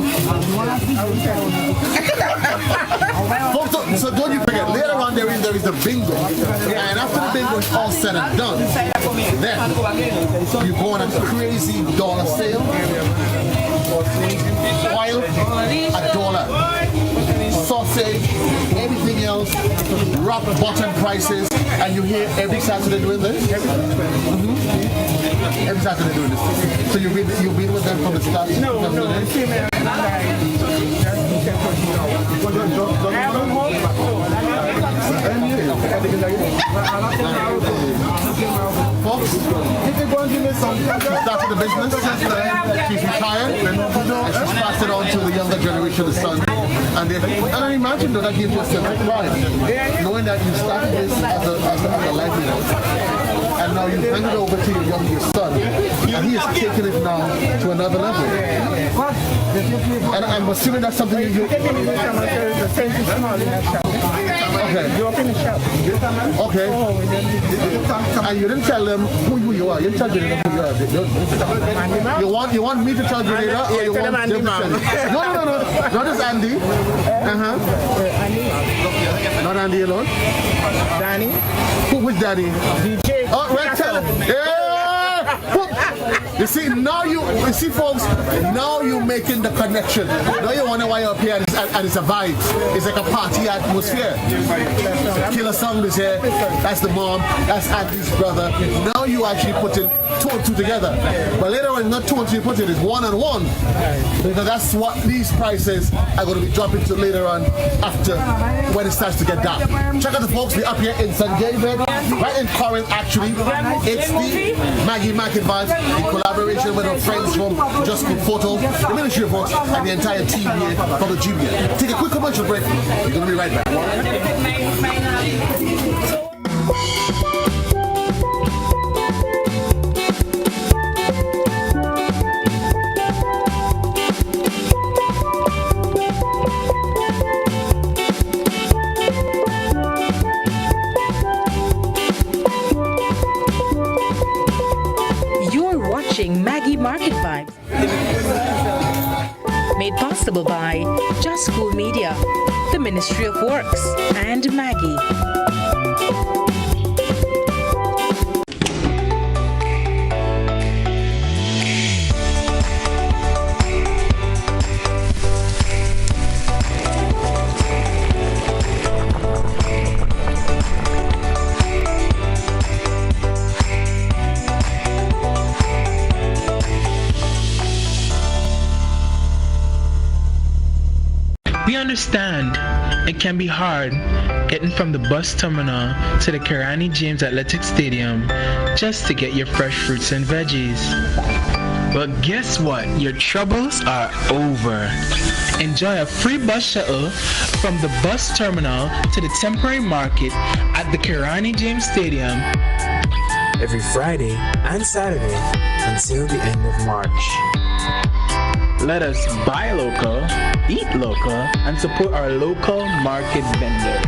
Folks, so don't you forget, later on there is the bingo. And after the bingo is all said and done, then you go on a crazy dollar sale. Oil, $1. Sausage, anything else, rock bottom prices, and you hear every Saturday doing this? Every Saturday doing this. So you've been with them from the start? No. Folks, she started the business, she's retired, and she's passed it on to the younger generation, the son. And I imagine that gives you a sense of pride, knowing that you started this as a livelihood. And now you hand it over to your youngest son, and he is taking it now to another level. And I'm assuming that's something you do. Okay. You open the shop. Okay. And you didn't tell them who you are. You didn't tell them who you are. You want me to tell Grenada, or you want them to tell you? No. Not just Andy. Not Andy alone. Danny. Which Danny? DJ. Oh, right, tell him. Yeah. You see, folks, now you're making the connection. Now you wonder why you're up here and it's a vibe. It's like a party atmosphere. Killer Sound is here. That's the mom. That's Andy's brother. Now you actually putting 2 and 2 together. But later on, not 2 and 2 you put it, it's 1 and 1. Because that's what these prices are going to be dropping to later on after when it starts to get dark. Check out the folks. We're up here in St. David, right in Corinth actually. It's the Maggie Vibes in collaboration with our friends from Just Good Photo, the Ministry of Works, and the entire team here from the GBN. Take a quick commercial break. We're going to be right back. Market Vibes. Made possible by Just School Media, the Ministry of Works, and Maggie. We understand it can be hard getting from the bus terminal to the Kirani James Athletic Stadium just to get your fresh fruits and veggies. But guess what? Your troubles are over. Enjoy a free bus shuttle from the bus terminal to the temporary market at the Kirani James Stadium every Friday and Saturday until the end of March. Let us buy local, eat local, and support our local market vendors.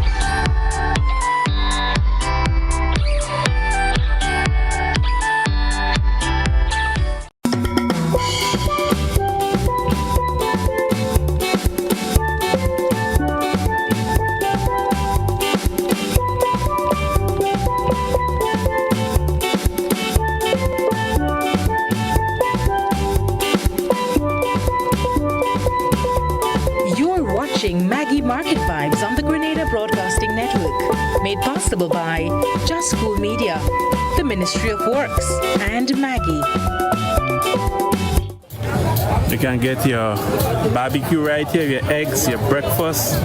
Maggie Market Vibes on the Grenada Broadcasting Network. Made possible by Just School Media, the Ministry of Works, and Maggie. You can get your barbecue right here, your eggs, your breakfast,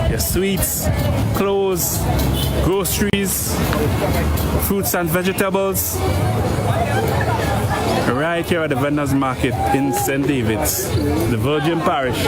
your sweets, clothes, groceries, fruits and vegetables. Right here at the Vendors Market in St. David's, the Virgin Parish.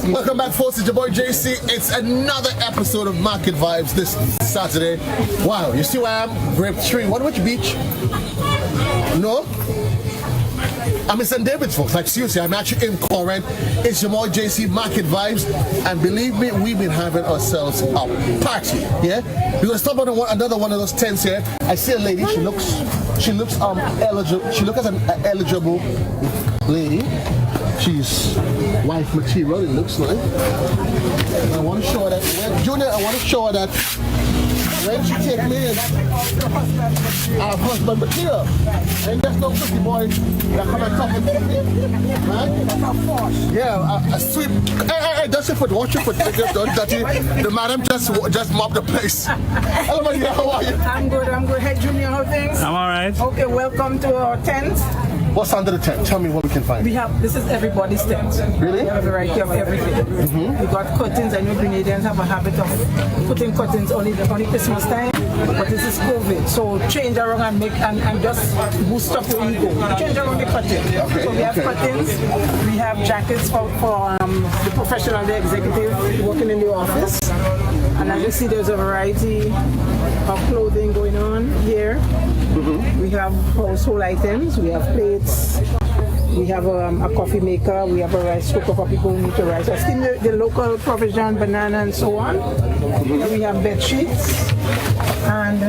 Welcome back, folks. It's your boy JC. It's another episode of Market Vibes this Saturday. Wow, you see where I am? Grape Tree. Which beach? No? I'm in St. David's, folks. Like, seriously, I'm actually in Corinth. It's your boy JC, Market Vibes. And believe me, we've been having ourselves a party. Yeah? We're going to stop on another one of those tents here. I see a lady. She looks eligible. She looks as an eligible lady. She's wife material, it looks like. I want to show her that. Junior, I want to show her that when she take me in, our husband material. And that's no pretty boy that come and talk with me. Right? Yeah, a sweet. Hey, that's your foot. Watch your foot. The madam just mopped the place. Hello, my dear. How are you? I'm good. Hey, Junior, how things? I'm all right. Okay, welcome to our tent. What's under the tent? Tell me what we can find. This is everybody's tent. Really? We have a variety of everything. We got curtains. I know Grenadians have a habit of putting curtains only Christmas time, but this is COVID. So change around and just boost up your ego. Change around the curtain. Okay, so we have curtains. We have jackets for the professional, the executive working in the office. And as you see, there's a variety of clothing going on here. We have household items. We have plates. We have a coffee maker. We have a rice cooker for people who need to rice. I steam the local provision, banana, and so on. We have bed sheets. And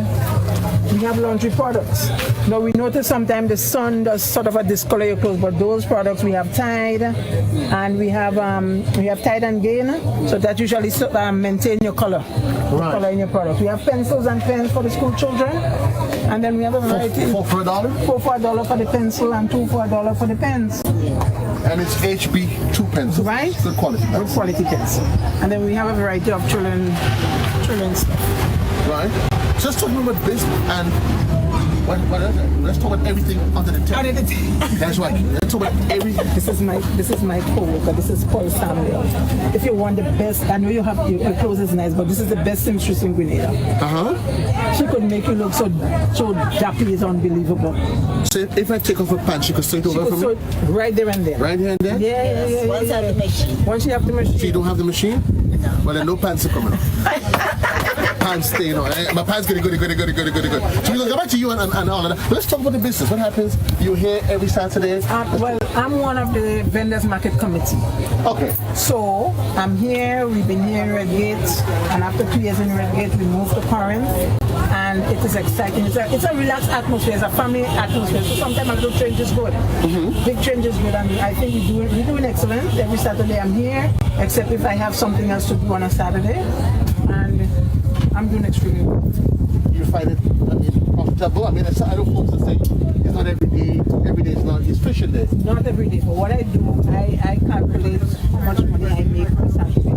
we have laundry products. Now we notice sometimes the sun does sort of discolor your clothes, but those products we have Tide, and we have Tide and Gain, so that usually maintain your color, color in your product. We have pencils and pens for the school children, and then we have a variety. $4 for $1? $4 for $1 for the pencil and $2 for $1 for the pens. And it's HB 2 pencils. Right? Good quality pens. Good quality pens. And then we have a variety of children stuff. Right. Just talking about this, and What is it? Let's talk about everything under the tent. That's right. Let's talk about everything. This is my co-worker. This is Paul Samuel. If you want the best, I know you have your clothes is nice, but this is the best seamstress in Grenada. She could make you look so dappy, it's unbelievable. So if I take off her pants, she could straight over for me? Right there and there. Right here and there? Yeah. Once I have the machine. Once you have the machine. So you don't have the machine? No. Well, then no pants are coming off. Pants staying on. My pants getting good. So we're going to go back to you and all of that. Let's talk about the business. What happens? You're here every Saturday? Well, I'm one of the vendors market committee. Okay. So I'm here. We've been here in Redgate, and after 2 years in Redgate, we moved to Corinth. And it is exciting. It's a relaxed atmosphere. It's a family atmosphere. So sometimes a little change is good. Big change is good. And I think we're doing excellent. Every Saturday I'm here, except if I have something else to do on a Saturday. And I'm doing extremely well. You find it profitable? I mean, I don't folks to say it's not every day. Every day is not. It's fishing day. Not every day. But what I do, I calculate how much money I make on Saturday.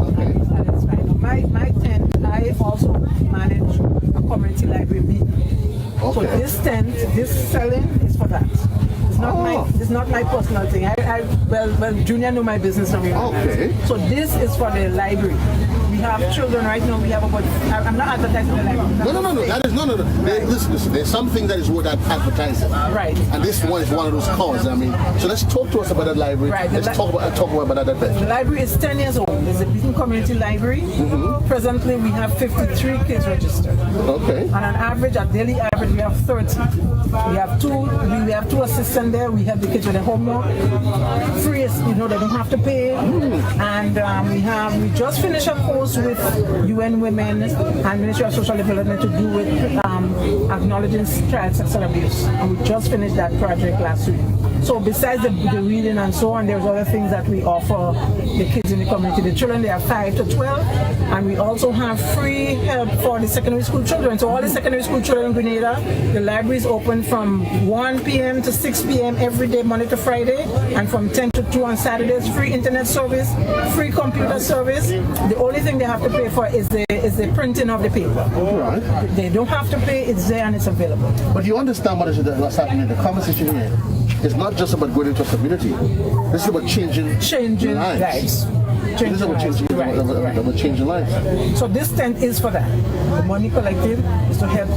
Okay. And it's fine. My tent, I also manage a community library meeting. Okay. So this tent, this selling is for that. It's not my personal thing. Well, Junior know my business now. Okay. So this is for the library. We have children right now. We have about. I'm not advertising the library. No. That is no. Listen. There's something that is worth advertising. Right. And this one is one of those causes. I mean, so let's talk to us about that library. Right. Let's talk about that a bit. The library is 10 years old. It's a Beacon Community Library. Presently, we have 53 kids registered. Okay. On an average, a daily average, we have 30. We have two assistants there. We have the kids with the homework. Free, they don't have to pay. And we just finished a course with UN Women and Ministry of Social Development to do with acknowledging child sexual abuse. And we just finished that project last week. So besides the reading and so on, there's other things that we offer the kids in the community. The children, they are 5 to 12, and we also have free help for the secondary school children. So all the secondary school children in Grenada, the library is open from 1 p.m. to 6 p.m. every day, Monday to Friday, and from 10 to 2 on Saturdays. Free internet service, free computer service. The only thing they have to pay for is the printing of the paper. Right. They don't have to pay, it's there and it's available. But you understand what's happening in the conversation here? It's not just about going into a community. This is about changing lives. This is about changing lives. So this tent is for that. The money collected is to help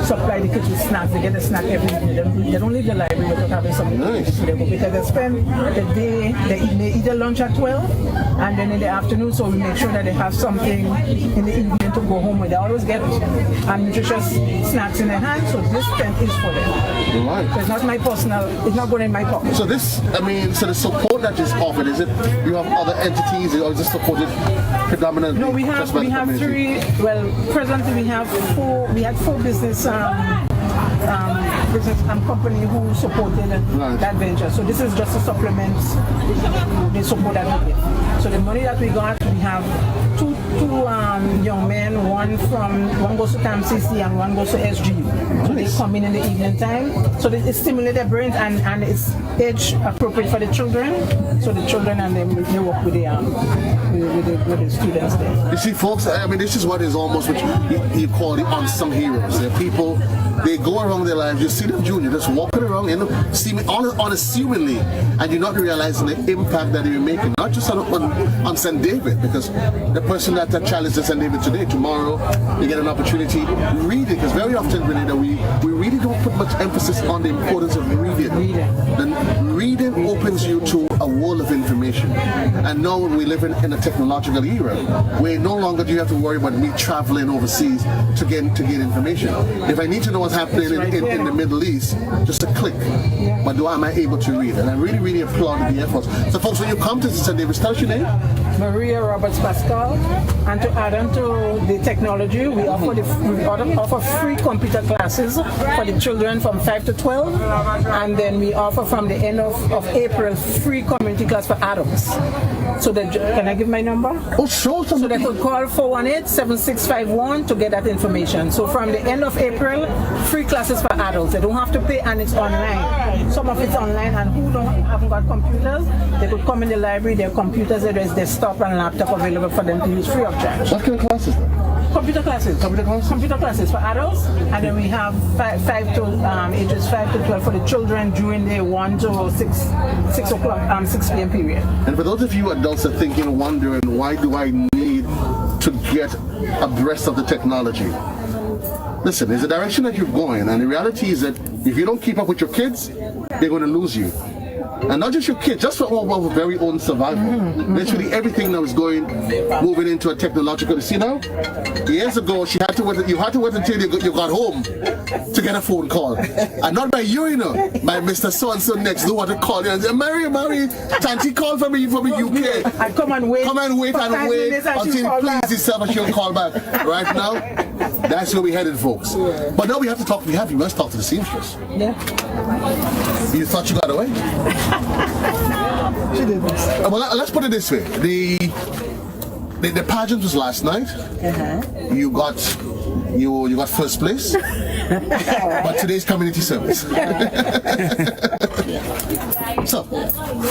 supply the kids with snacks. They get a snack every day. They don't leave the library without having something to eat. Because they spend the day, they eat their lunch at 12, and then in the afternoon, so we make sure that they have something in the evening to go home with. They always get nutritious snacks in their hand, so this tent is for them. Right. So it's not my personal, it's not going in my pocket. So so the support that is offered, is it, you have other entities, or is it supported predominantly? No, we have 3, presently we had 4 business company who supported that venture. So this is just a supplement, the support that we get. So the money that we got, we have two young men, one goes to TAMCC and one goes to SGU. So they come in the evening time. So they stimulate their brains and it's age appropriate for the children. So the children and them, they work with the students there. You see, folks, I mean, this is what is almost what you call the unsung heroes. They're people, they go around their lives, you see them, Junior, just walking around, unassumingly, and you're not realizing the impact that they're making, not just on St. David, because the person that challenged St. David today, tomorrow, you get an opportunity, read it, because very often, Grenada, we really don't put much emphasis on the importance of reading. Reading opens you to a world of information. And now we live in a technological era where no longer do you have to worry about me traveling overseas to get information. If I need to know what's happening in the Middle East, just a click. But am I able to read? And I really, really applaud the efforts. So folks, when you come to St. David, tell us your name. Maria Roberts Pascal. And to add on to the technology, we offer free computer classes for the children from 5 to 12. And then we offer from the end of April free community class for adults. So can I give my number? Oh, sure. So they could call 418-7651 to get that information. So from the end of April, free classes for adults. They don't have to pay and it's online. Some of it's online and who haven't got computers, they could come in the library, their computers, there's desktop and laptop available for them to use free of charge. What kind of classes then? Computer classes. Computer classes for adults, and then we have ages 5 to 12 for the children during the 1 to 6 o'clock 6 p.m. period. And for those of you adults that are thinking, wondering, why do I need to get abreast of the technology? Listen, there's a direction that you're going, and the reality is that if you don't keep up with your kids, they're going to lose you. And not just your kids, just for our very own survival. Literally everything that was moving into a technological. See now, years ago, you had to wait until you got home to get a phone call. And not by you, you know, by Mr. So-and-so next door to call you and say, Mary, Tanti called from the UK. And come and wait until he pleases himself and she'll call back. Right now, that's where we're headed, folks. But now we have to talk, we must talk to the seamstress. Yeah. You thought you got away? She did. Well, let's put it this way: the pageant was last night. You got first place, but today's community service. So,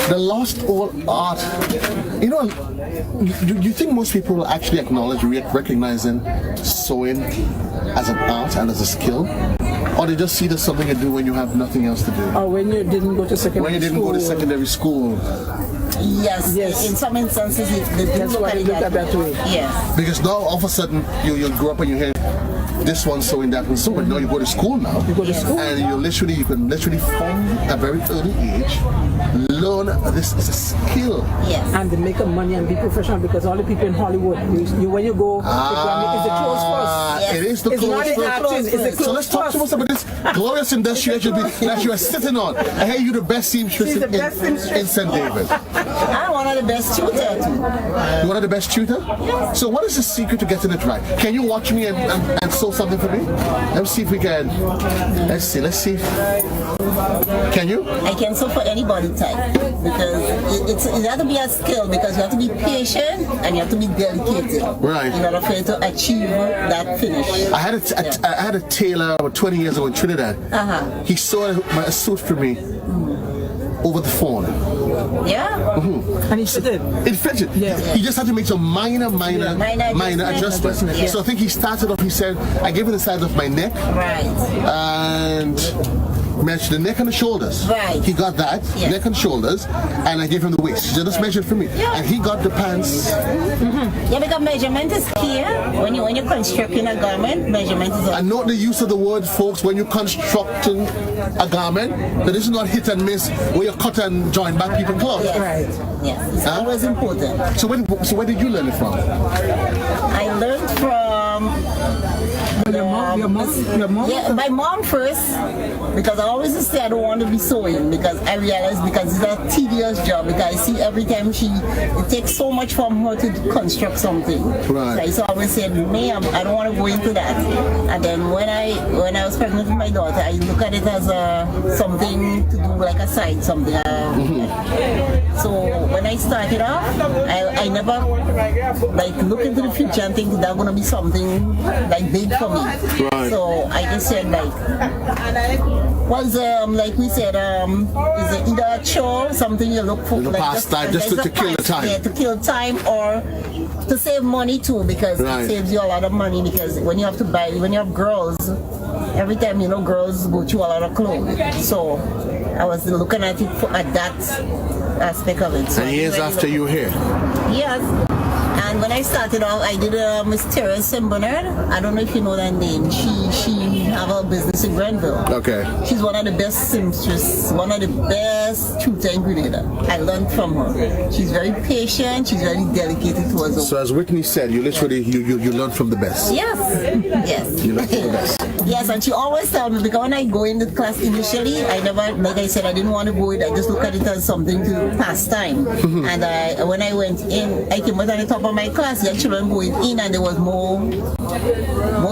the lost all art. You know, do you think most people will actually acknowledge, recognizing sewing as an art and as a skill? Or they just see it as something you do when you have nothing else to do? Or when you didn't go to secondary school? When you didn't go to secondary school. Yes. In some instances, that's why they look at that way. Yes. Because now, all of a sudden, you grow up and you hear this one sewing, that one sewing. Now you go to school now. You go to school. And you can literally from a very early age learn this is a skill. Yes. And they make money and be professional, because all the people in Hollywood, when you go, it's the clothes first. Yes. It is the clothes first. So let's talk to us about this glorious industry that you are sitting on. I hear you the best seamstress in St. David. I'm one of the best tutors. You're one of the best tutors? Yes. So what is the secret to getting it right? Can you watch me and sew something for me? Let's see if we can. Let's see. Can you? I can sew for any body type, because it has to be a skill, because you have to be patient and you have to be dedicated. Right. In order for you to achieve that finish. I had a tailor about 20 years ago in Trinidad. He sewed a suit for me over the phone. Yeah. And he fitted. It fitted. Yeah. He just had to make some minor adjustments. Yeah. So I think he started off, he said, I gave him the size of my neck. Right. And matched the neck and the shoulders. Right. He got that, neck and shoulders, and I gave him the waist. He just measured for me. Yeah. And he got the pants. Yeah, because measurement is key. When you're constructing a garment, measurement is. And note the use of the word, folks, when you're constructing a garment, that this is not hit and miss where you cut and join back people's clothes. Yes. Right. Yes, it's always important. So where did you learn it from? I learned from your mom? Yeah, my mom first, because I always say I don't want to be sewing, because I realize because it's a tedious job, because I see every time it takes so much from her to construct something. Right. So I always said, ma'am, I don't want to go into that. And then when I was pregnant with my daughter, I look at it as something to do, like a side something. So when I started off, I never look into the future and think that's going to be something big for me. Right. So I just said like we said, is it either a chore, something you look for, pastime, just to kill the time. Yeah, to kill time, or to save money too, because it saves you a lot of money, because when you have girls, every time girls go through a lot of clothes. So I was looking at it at that aspect of it. So and years after you were here? Yes. And when I started off, I did Miss Terra St. Bernard. I don't know if you know that name. She have a business in Grenville. Okay. She's one of the best seamstresses, one of the best tutor in Grenada. I learned from her. She's very patient. She's very dedicated towards her. So as Whitney said, you literally you learn from the best. Yes. Yes. You learn from the best. Yes, and she always tell me, because when I go in the class initially, I never, like I said, I didn't want to go in. I just look at it as something to pass time. And when I went in, I came out at the top of my class. The children going in, and there was more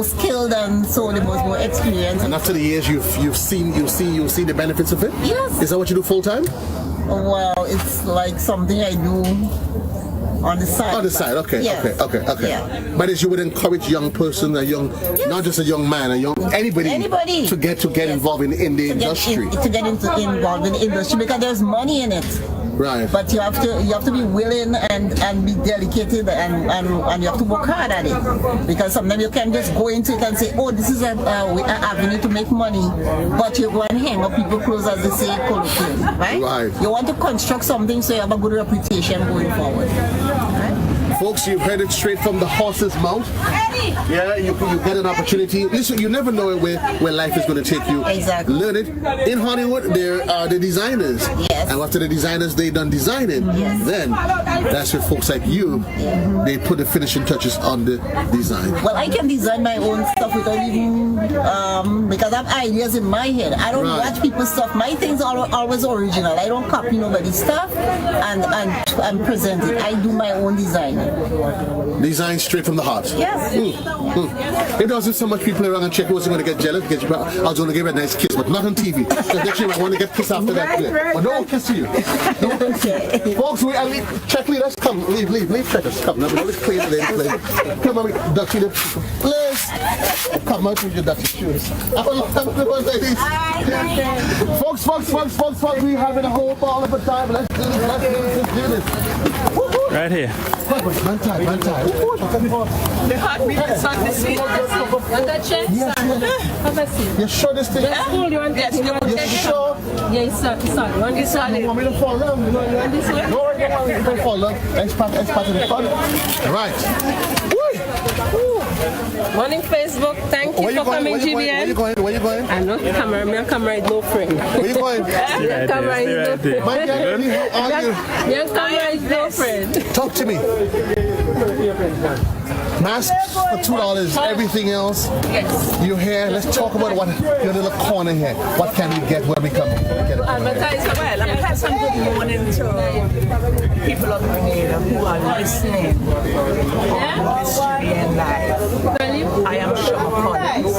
skilled, and so there was more experience. And after the years, you've seen the benefits of it. Yes. Is that what you do full time? Well, it's like something I do on the side. On the side, okay, yes. okay. Yeah. But as you would encourage young person, not just a young man, anybody to get involved in the industry. Involved in the industry, because there's money in it. Right. But you have to be willing and be dedicated and you have to work hard at it. Because sometimes you can just go into it and say, oh, this is an avenue to make money, but you go and hang up people's clothes, as they say colloquially, right? Right. You want to construct something so you have a good reputation going forward. Right? Folks, you've heard it straight from the horse's mouth. Yeah, you get an opportunity. Listen, you never know where life is going to take you. Exactly. Learn it. In Hollywood, there are the designers. Yes. And after the designers, they done designing. Yes. Then, that's where folks like you, they put the finishing touches on the design. Well, I can design my own stuff without even, because I have ideas in my head. I don't watch people's stuff. My things are always original. I don't copy nobody's stuff and present it. I do my own design. Design straight from the heart. Yes. If there wasn't so much people around and check who was going to get jealous, I was going to give her a nice kiss, but not on TV. Because next year I want to get kissed after that. But no one kiss you. No one kiss you. Folks, check leaders, come. Leave checkers. Come. Now, let's play the Come on, Dutchie, please. Come out with your Dutchie shoes. Folks, we having a whole ball of a time. Let's do this. Right here. Man tie. The heart beat is on the seat. And that check? Yes. You sure this thing? Yes, you sure? Yes, sir. You want this one? You want me to fall down? You want this way? No, I don't fall down. That's part of the fun. Right. Morning, Facebook. Thank you for coming, GBN. Where you going? I'm not camera. My camera is no friend. Where you going? Your camera is no friend. My Your camera is no friend. Talk to me. Masks for $2, everything else. Yes. You're here. Let's talk about your little corner here. What can we get when we come? Advertise well. I'm passing good morning to people of Grenada who are listening on this GBN Live. I am Shama Collins,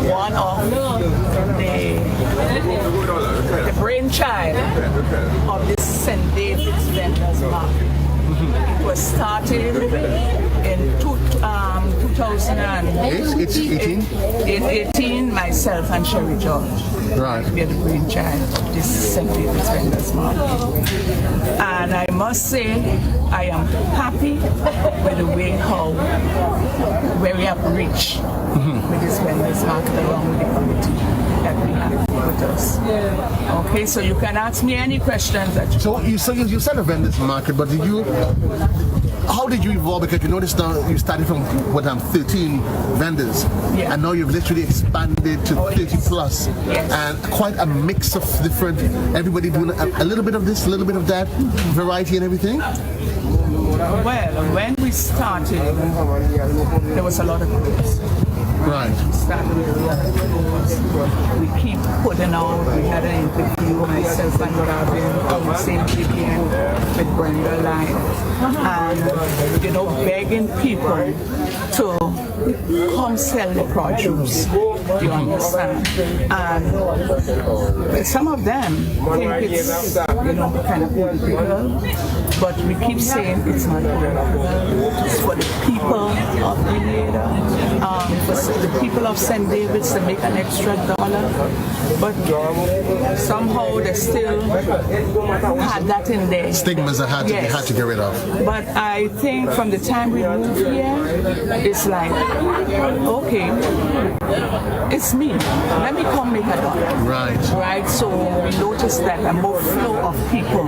one of the brainchild of this St. David's Vendors Market. It was started in 2018, myself and Sherry George. Right. We are the brainchild of this St. David's Vendors Market. And I must say, I am happy with the way where we have reached with this vendors market along with the committee that we have with us. Okay, so you can ask me any questions that you you said a vendors market, but how did you evolve? Because you notice now you started from 13 vendors, and now you've literally expanded to 30 plus, and quite a mix of different. Everybody doing a little bit of this, a little bit of that, variety and everything. Well, when we started, there was a lot of groups. Right. We started with a lot of groups. We keep putting out. We had an interview, myself and Robin, on the same GBN with Brenda Lyon, and begging people to come sell the produce. You understand? And some of them think it's kind of political, but we keep saying it's not political. It's for the people of Grenada, for the people of St. David's to make an extra $1. But somehow they still had that in there. Stigmas that had to get rid of. But I think from the time we moved here, it's like, okay, it's me. Let me come make a $1. Right. So we noticed that a more flow of people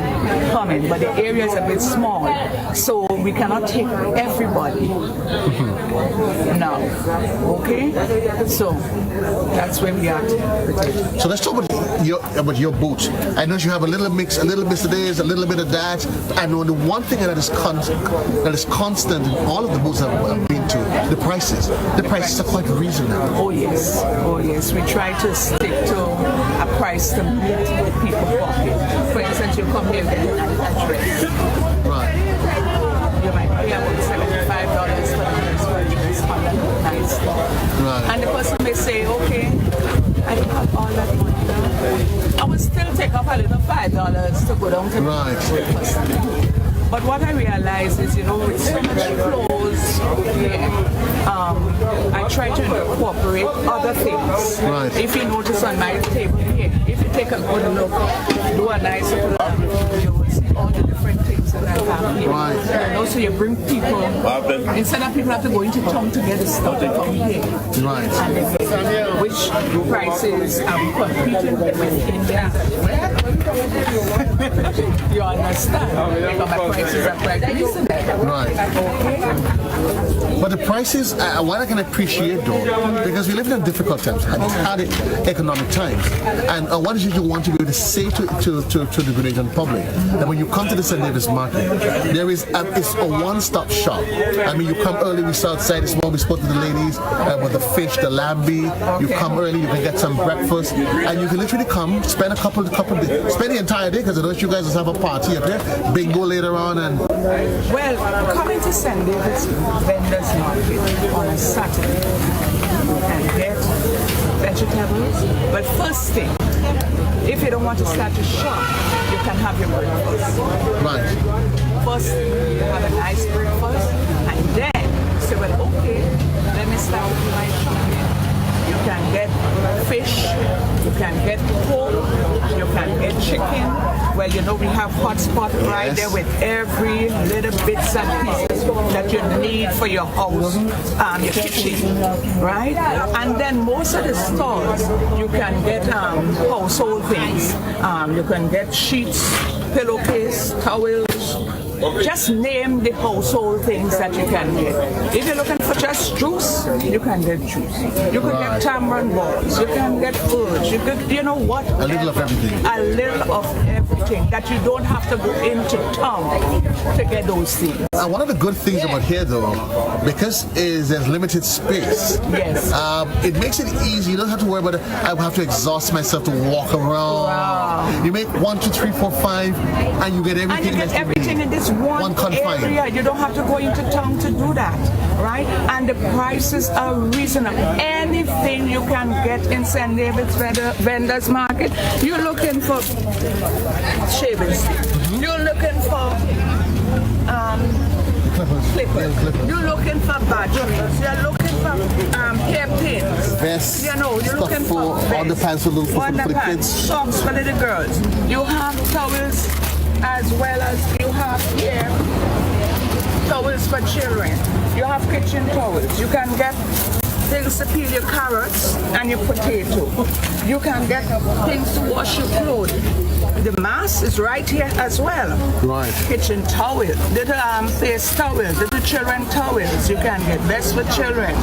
coming, but the area is a bit small, so we cannot take everybody. Now, okay. So that's where we are. So let's talk about your booth. I know you have a little mix, a little bit of this, a little bit of that. I know the one thing that is constant in all of the booths I've been to, the prices. The prices are quite reasonable. Oh yes. We try to stick to a price to meet with people's pocket. For instance, you come here with an address. Right. You might pay about $75 for the first purchase on that nice stuff. Right. And the person may say, okay, I don't have all that money now. I will still take up a little $5 to go down to the customer. But what I realize is, with so much clothes here, I try to incorporate other things. Right. If you notice on my table here, if you take a good look, do a nice look, you will see family. Right. You know, so you bring people, instead of people have to go into town to get the stuff from here. Right. And they get which prices are competing with India. You understand? Because my prices are quite reasonable. Right. But the prices, what I can appreciate though, because we live in difficult times, hard economic times, and what is it you want to be able to say to the Grenadian public? That when you come to the St. David's Market, there is it's a one-stop shop. I mean, you come early, we saw outside this morning, we spoke to the ladies with the fish, the lambi. You come early, you can get some breakfast, and you can literally come, spend a couple days, spend the entire day, because I know you guys just have a party up there, bingo later on, and... Well, coming to St. David's Vendors Market on a Saturday, you can get vegetables, but first thing, if you don't want to start to shop, you can have your breakfast. Right. First, you have a nice breakfast, and then you say, well, okay, let me start with my shopping. You can get fish, you can get pork, you can get chicken. Well, you know, we have hot spot right there with every little bits and pieces that you need for your house, your kitchen, right? And then most of the stores, you can get household things. You can get sheets, pillowcase, towels. Just name the household things that you can get. If you're looking for just juice, you can get juice. You can get tamarind balls. You can get fudge. You can, you know what? A little of everything. A little of everything that you don't have to go into town to get those things. And one of the good things about here, though, because there's limited space. Yes. It makes it easy. You don't have to worry about it. I have to exhaust myself to walk around. Wow. You make 1, 2, 3, 4, 5, and you get everything. And you get everything in this one area. You don't have to go into town to do that, right? And the prices are reasonable. Anything you can get in St. David's Vendors Market. You're looking for shaving stick. You're looking for clippers. You're looking for batteries. You're looking for hairpins. Vests. You know, you're looking for underpants for the kids. Socks for little girls. You have towels as well as you have here towels for children. You have kitchen towels. You can get things to peel your carrots and your potato. You can get things to wash your clothes. The mask is right here as well. Right. Kitchen towel, little face towels, little children towels. You can get best for children.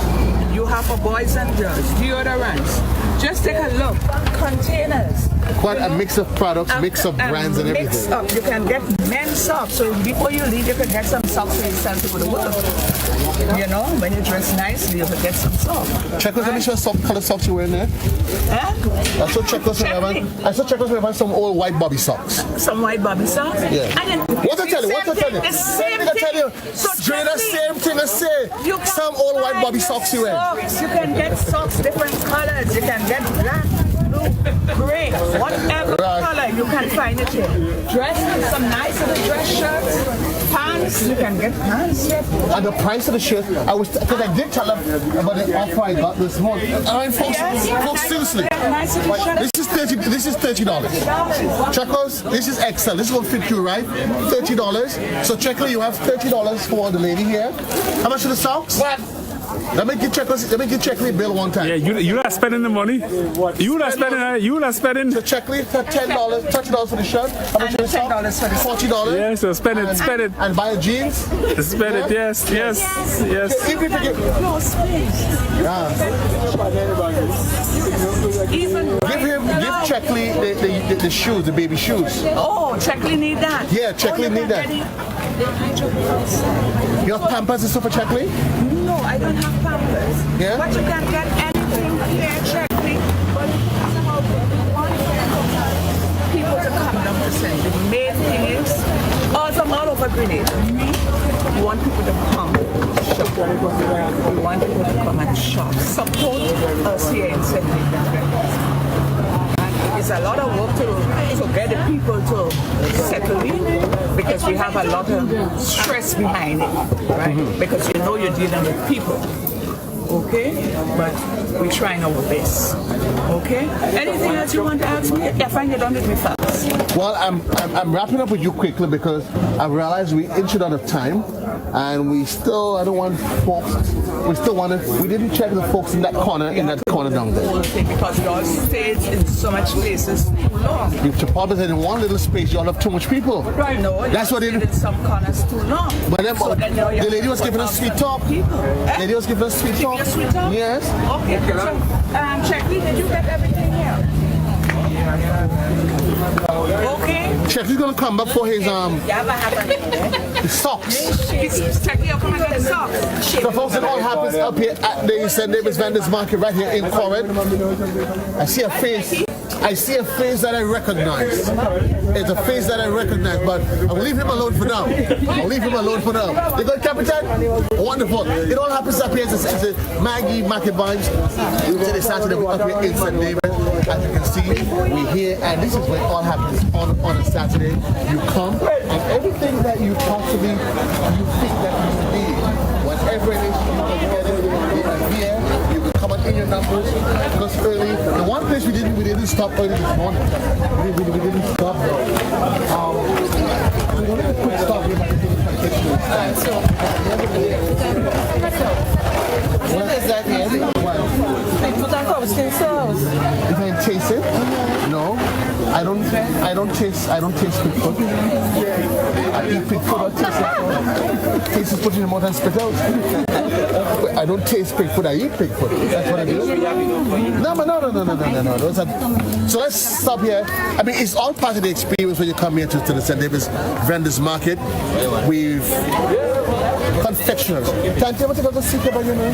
You have for boys and girls, deodorants. Just take a look. Containers. Quite a mix of products, mix of brands and everything. Mix up. You can get men's socks. So before you leave, you can get some socks for yourself to go to work. You know, when you dress nicely, you can get some socks. Check out, let me show what color socks you're wearing there. Huh? I saw check out some old white bobby socks. Some white bobby socks? Yeah. And then What I tell you? The same thing. So Jane, the same thing I say. Some old white bobby socks you wear. You can get socks, different colors. You can get black, blue, gray, whatever color you can find it here. Dresses, some nice little dress shirts, pants. You can get pants. And the price of the shirt, because I did tell them about the offer I got this morning. Folks, seriously, this is $30. Checkers, this is XL. This is going to fit you right. $30. So Checker, you have $30 for the lady here. How much are the socks? What? Let me get Checkley bill one time. Yeah, you not spending the money. You not spending. So Checkley, $10, $30 for the shirt. How much for the socks? $40. Yeah, so spend it. And buy jeans. Spend it. Yes. Even if you give Checkley the shoes, the baby shoes. Oh, Checkley need that. Yeah, Checkley need that. You have Pampers and stuff for Checkley? No, I don't have Pampers. Yeah? But you can get anything here, Checkley. But it's about people to come down to send. The main thing is, I'm all over Grenada. We want people to come shop. We want people to come and shop. Support us here in St. David's. It's a lot of work to get the people to settle in because we have a lot of stress behind it, right? Because you know you're dealing with people okay? But we're trying our best, okay? Anything else you want to ask me? I find you done with me fast. Well, I'm wrapping up with you quickly because I realized we inched out of time, and we still, I don't want folks, we didn't check the folks in that corner down there. Because you all stayed in so much places too long. If Chipotle said in one little space, you all have too much people. Right, no, that's what it is. In some corners too long. But then, so the lady was giving us sweet talk. Lady was giving us sweet talk. Yes. Okay. So, Checky, did you get everything here? Okay. Checky's gonna come back for his socks. Checky, I'll come and get the socks. So folks, it all happens up here at the St. David's Vendors Market right here in Corinth. I see a face that I recognize. It's a face that I recognize, but I'll leave him alone for now. You good, Captain? Wonderful. It all happens up here. It's a Maggie Market Vibes. Today Saturday we're up here in St. David. As you can see, we're here, and this is where it all happens on a Saturday. You come, and everything that you possibly you think that you need, whatever it is, you can get it here. You can come and in your numbers. Because early, the one place we didn't stop early this morning. We didn't stop. We're going to a quick stop here. What is that here? If I taste it, no, I don't taste pig foot. I eat pig foot or taste it. Taste is put in the mouth and spit out. I don't taste pig foot, I eat pig foot. That's what I do. No. So let's stop here. I mean, it's all part of the experience when you come here to the St. David's Vendors Market. We've confectioners. Can't you ever take out the seat about you now?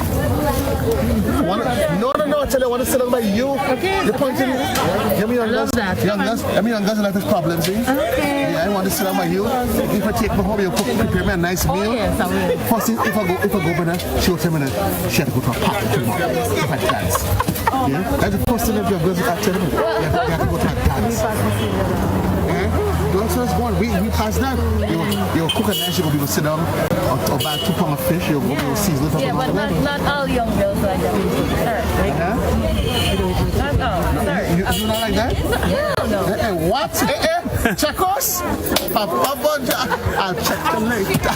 No. I tell you, I want to sit down by you. Okay. You're pointing. Young girls like this problem, see? Okay. Yeah, I want to sit down by you. If I take me home, you'll prepare me a nice meal. Yes, I will. First, if I go by there, she'll tell me that she had to go to a party tomorrow. If I dance. Yeah? That's the first thing that you're going to tell me. You have to go to a dance. Don't us one. We passed that. You'll cook a nice, you'll be able to sit down or buy 2 pounds of fish, you'll go to season it up. Yeah, but not all young girls like that. Not all. You not like that? No. What? Check us? I'll check them later.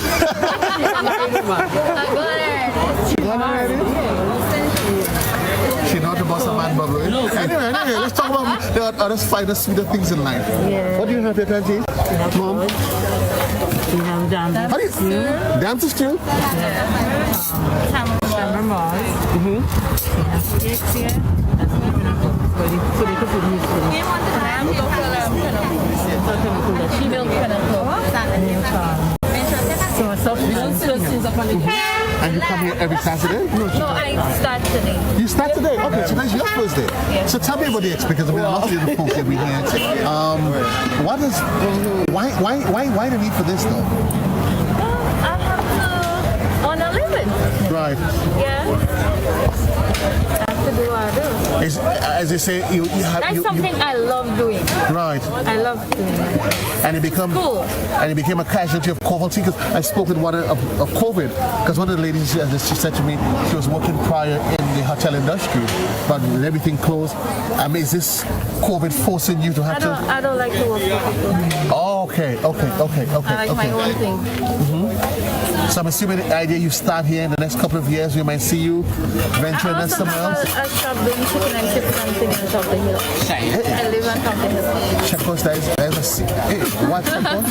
She know the boss of man bubble. Anyway, let's talk about the other finer, sweeter things in life. Yeah. What do you have here, Kanji? Mom? We have damn stew. Damn stew? Chamber balls. We have cakes here. So they could put meat for me. Milk so soft and you come here every Saturday? No, I start today. You start today? Okay, so that's your first day. Yeah. So tell me about the experience, because I mean, a lot of the folks that we had. Why the need for this though? I have to earn a living. Right. Yeah. I have to do what I do. As they say, you have. That's something I love doing. Right. I love doing it. And it became a casualty of poverty, because I spoke with one of COVID, because one of the ladies, she said to me, she was working prior in the hotel industry, but with everything closed. I mean, is this COVID forcing you to have I don't like to work for people. Oh, okay. I like my own thing. Mm-hmm. So I'm assuming the idea you start here in the next couple of years, we might see you venturing in somewhere else. I shop doing chicken and chips and things on top of the hill. I live on top of the hill. Check us, there's a what check us?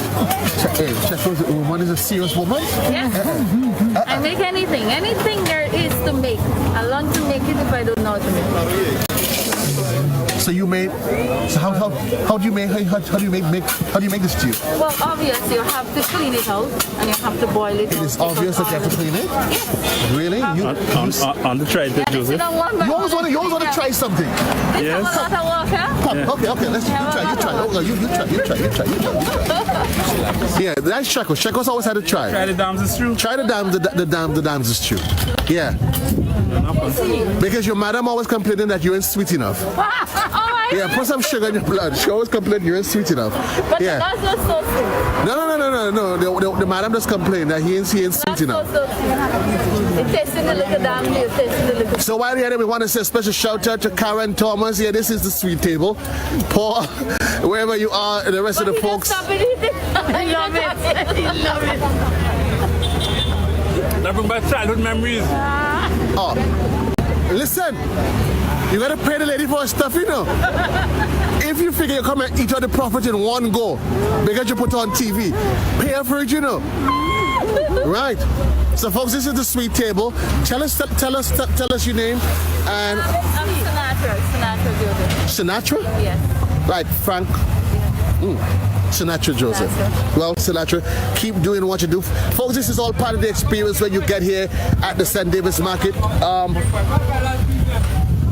Check us, the woman is a serious woman? Yes. I make anything there is to make. I learn to make it if I don't know how to make it. So you made. So how do you make this stew? Well, obviously you have to clean it out and you have to boil it. It is obvious that you have to clean it. Yes. Really? On the try, Joseph. You always want to try something. Yes. Okay. Let's you try. Yeah, that's Chekos. Chekos always had to try. Try the dams is true. Try the dams is true. Yeah. Because your madam always complaining that you ain't sweet enough. Oh my Yeah, put some sugar in your blood. She always complains you're sweet enough. But Yeah. that's not so sweet. No. The madam just complained that he ain't sweet enough. So it tasted a little damn new. It tasted a little. So while you're here, we want to say a special shout out to Karen Thomas. Yeah, this is the sweet table. Paul, wherever you are, and the rest of the folks. Stop it eating. I love it. I love it. That brings back childhood memories. Oh, listen, you gotta pay the lady for her stuff, you know. If you figure you come and eat all the profit in one go, because you put on TV, pay her for it, you know. Right. So, folks, this is the sweet table. Tell us your name and. I'm Sinatra Joseph. Sinatra? Yes. Right, Frank. Sinatra Joseph. Well, Sinatra, keep doing what you do. Folks, this is all part of the experience when you get here at the St. David's Market.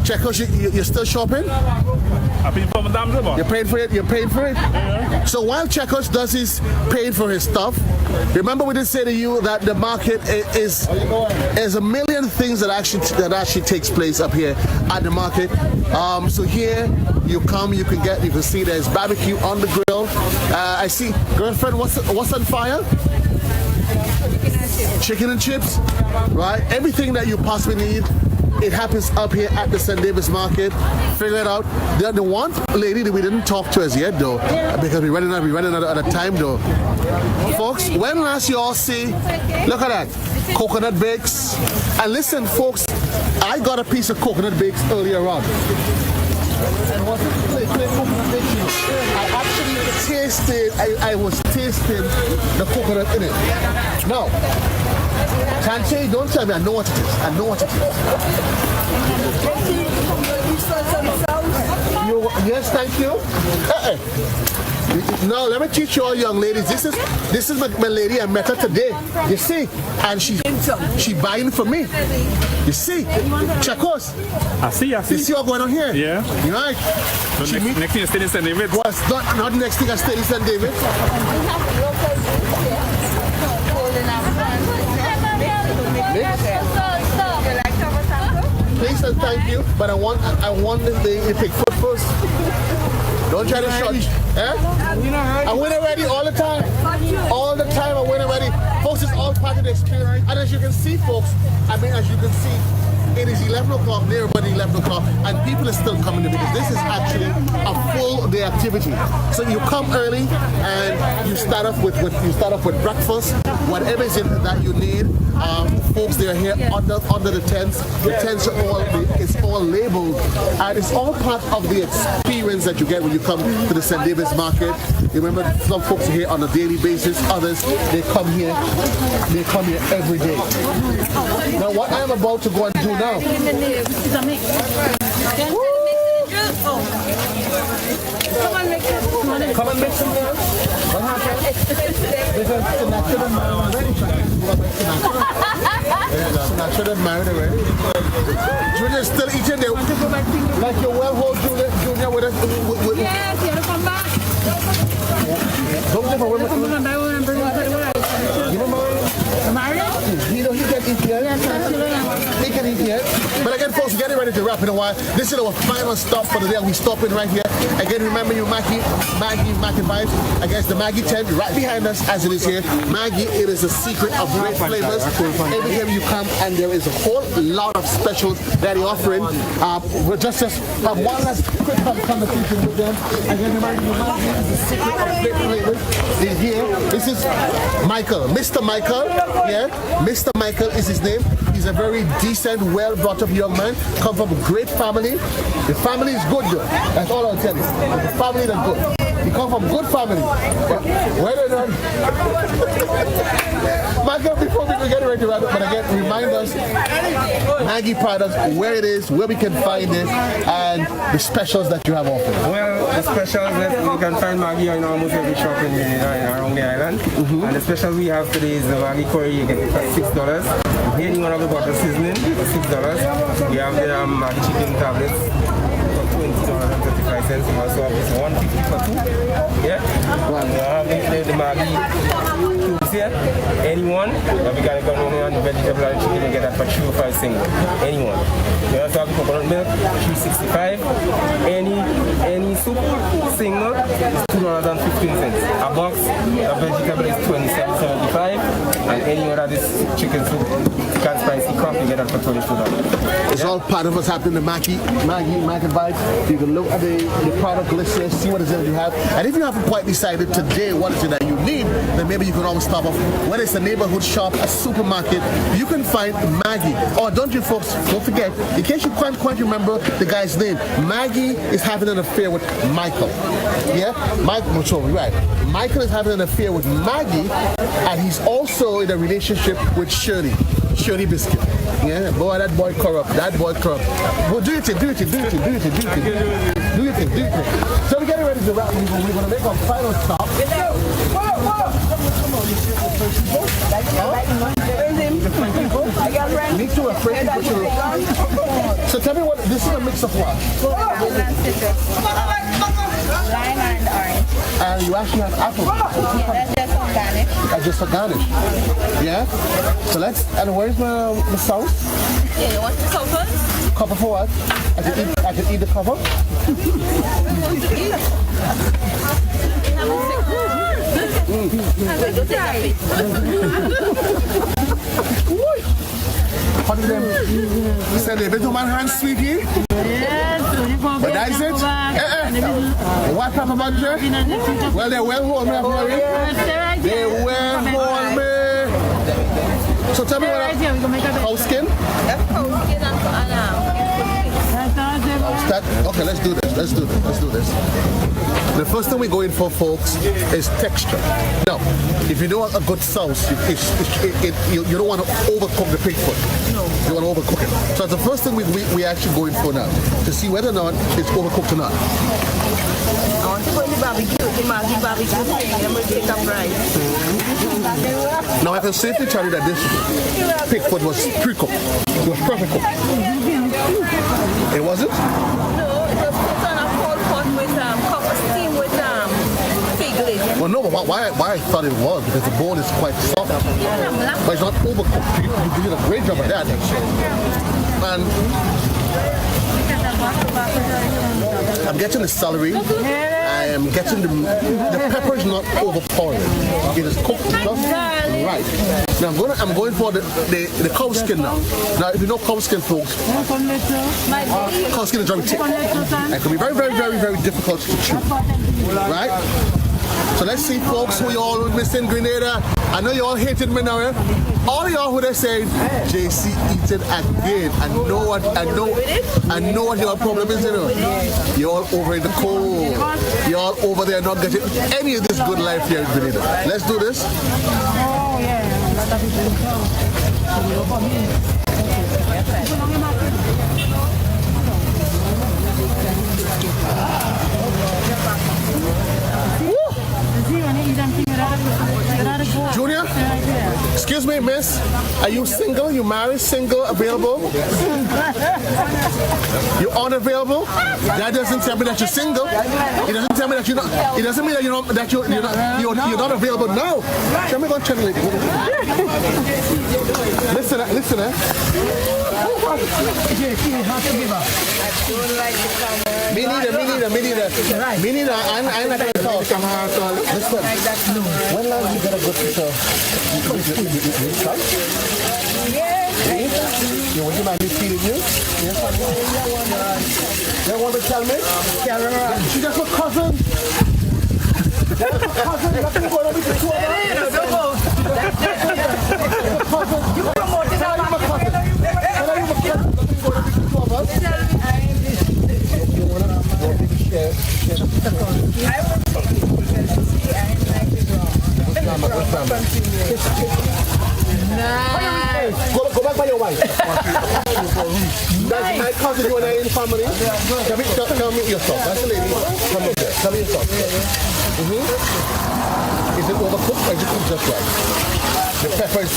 Check out, you're still shopping? You're paying for it? You're paying for it? Yeah. So while Checkers does his paying for his stuff, remember we did say to you that the market is a million things that actually takes place up here at the market. So here you come, you can see there's barbecue on the grill. I see, girlfriend, what's on fire? Chicken and chips, right? Everything that you possibly need. It happens up here at the St. David's Market. Figure it out. The one lady that we didn't talk to as yet, though, because we're running out of time, though. Folks, when last you all see, look at that, coconut bakes. And listen, folks, I got a piece of coconut bakes earlier on. And what I actually tasted, I was tasting the coconut in it. Now, can't say, don't tell me, I know what it is. I know what it is. Yes, thank you. Now, let me teach you all young ladies. This is my lady. I met her today. You see? And she buying for me. You see? Chakos. I see. You see what's going on here? Yeah. You right? So next thing is staying in St. David? What's not the next thing I stay in St. David? Please and thank you, but I want this thing to take foot first. Don't try to short. I win already all the time. All the time I win already. Folks, it's all part of the experience. And as you can see, folks, it is 11 o'clock, near about 11 o'clock, and people are still coming to because this is actually a full day activity. So you come early and you start off with breakfast, whatever is in that you need. Folks, they are here under the tents. The tents are all labeled, and it's all part of the experience that you get when you come to the St. David's Market. You remember, some folks are here on a daily basis. Others, they come here every day. Now, what I am about to go and do now. Come on, mix some more. What happened? Sinatra married already. Junior's still eating there. Like your well-hold Junior with us. Yes, you come back. Don't give a woman. Give him Married? He can eat here. He can eat here. But again, folks, getting ready to wrap in a while. This is our final stop for the day. We stop in right here. Again, remember you, Maggie Vibes. Against the Maggie tent right behind us as it is here. Maggie, it is a secret of great flavors. Every time you come, and there is a whole lot of specials that they're offering. We're just one last quick conversation with them. Again, remember you, Maggie is a secret of great flavors. He's here. This is Michael, Mr. Michael. Yeah, Mr. Michael is his name. He's a very decent, well-brought-up young man. Come from a great family. The family is good, though. That's all I'll tell you. The family is good. He come from good family. Well done. Michael, before we get ready to wrap up, but again, remind us, Maggie products, where it is, where we can find it, and the specials that you have offered. Well, the specials that you can find Maggie in almost every shop around the island. And the specials we have today is the Maggie curry. You get it for $6. Any one of the butter seasoning for $6. We have the Maggie chicken tablets for $20.35. We also have this $1.50 for two. Yeah. And we have the Maggie cubes here. Anyone. And we can go on the vegetable and chicken and get that for $3 or $5 single. Anyone. We also have the coconut milk, $3.65. Any any soup, single, is $2.15. A box, a vegetable is $27.75, and any other this chicken soup, chicken spicy coffee, you get that for $22. It's all part of what's happening to Maggie Vibes. You can look at the product list here, see what it is that you have. And if you haven't quite decided today what is it that you need, then maybe you can always stop off. Whether it's a neighborhood shop, a supermarket, you can find Maggie. Oh, don't you folks, don't forget, in case you can't quite remember the guy's name, Maggie is having an affair with Michael. Yeah? Right. Michael is having an affair with Maggie, and he's also in a relationship with Shirley Biscuit. Yeah, boy, that boy corrupt. Well, do your thing. So we're getting ready to wrap. We're going to make our final stop. Me too, afraid people too. So tell me what, this is a mix of what? Lime and orange. And you actually have apple. Yeah, that's just for garnish. That's just for garnish. Yeah? So and where's the sauce? Yeah, you want the cover? Cover for what? I can eat the cover? How do them? You said the little man hand sweetie? Yes. But that's it? What type of budget? Well, they're well home, they're well home. So tell me what cow skin? That's cow skin and Okay, let's do this. The first thing we're going for, folks, is texture. Now, if you don't want a good sauce, you don't want to overcook the pig foot. No. You want to overcook it. So that's the first thing we're actually going for now, to see whether or not it's overcooked or not. I want to put in the barbecue, the Maggie barbecue, and I'm going to take up rice. Now, I can safely tell you that this pig foot was pre-cooked. It was perfect cooked. It wasn't? No, it was put on a cold pot with copper steam with fig glaze. Well, no, but why I thought it was, because the bone is quite soft. But it's not overcooked. You did a great job of that. And I'm getting the celery. I am getting the pepper is not overpowering. It is cooked just right. Now I'm going for the cow skin now. Now if you know cow skin, folks, cow skin is very thick. It can be very, very, very, very difficult to chew. Right? So let's see, folks, who you all missing Grenada. I know you all hated me now, eh? All of y'all who they saying, JC eating again. I know what your problem is, you know. You're all over in the cold. You're all over there not getting any of this good life here in Grenada. Let's do this. Oh, yeah. Junior, excuse me, miss. Are you single? You married? Single? Available? You unavailable? That doesn't tell me that you're single. It doesn't tell me that you're not. It doesn't mean that you're not available now. Tell me about channel lady. Listen. Me neither. I'm not going to talk. Listen. When last you got a good picture? You want your man to feed you? You want to tell me? She just a cousin. That's a cousin. Nothing going on with the two of us. You promoted our cousin. You want to share? I will take it because you see, I'm like it wrong. Nice. Go back by your wife. That's my cousin. You and I in the family. Tell me yourself. That's the lady. Come up there. Tell me yourself. Is it overcooked or is it cooked just right? The pepper is...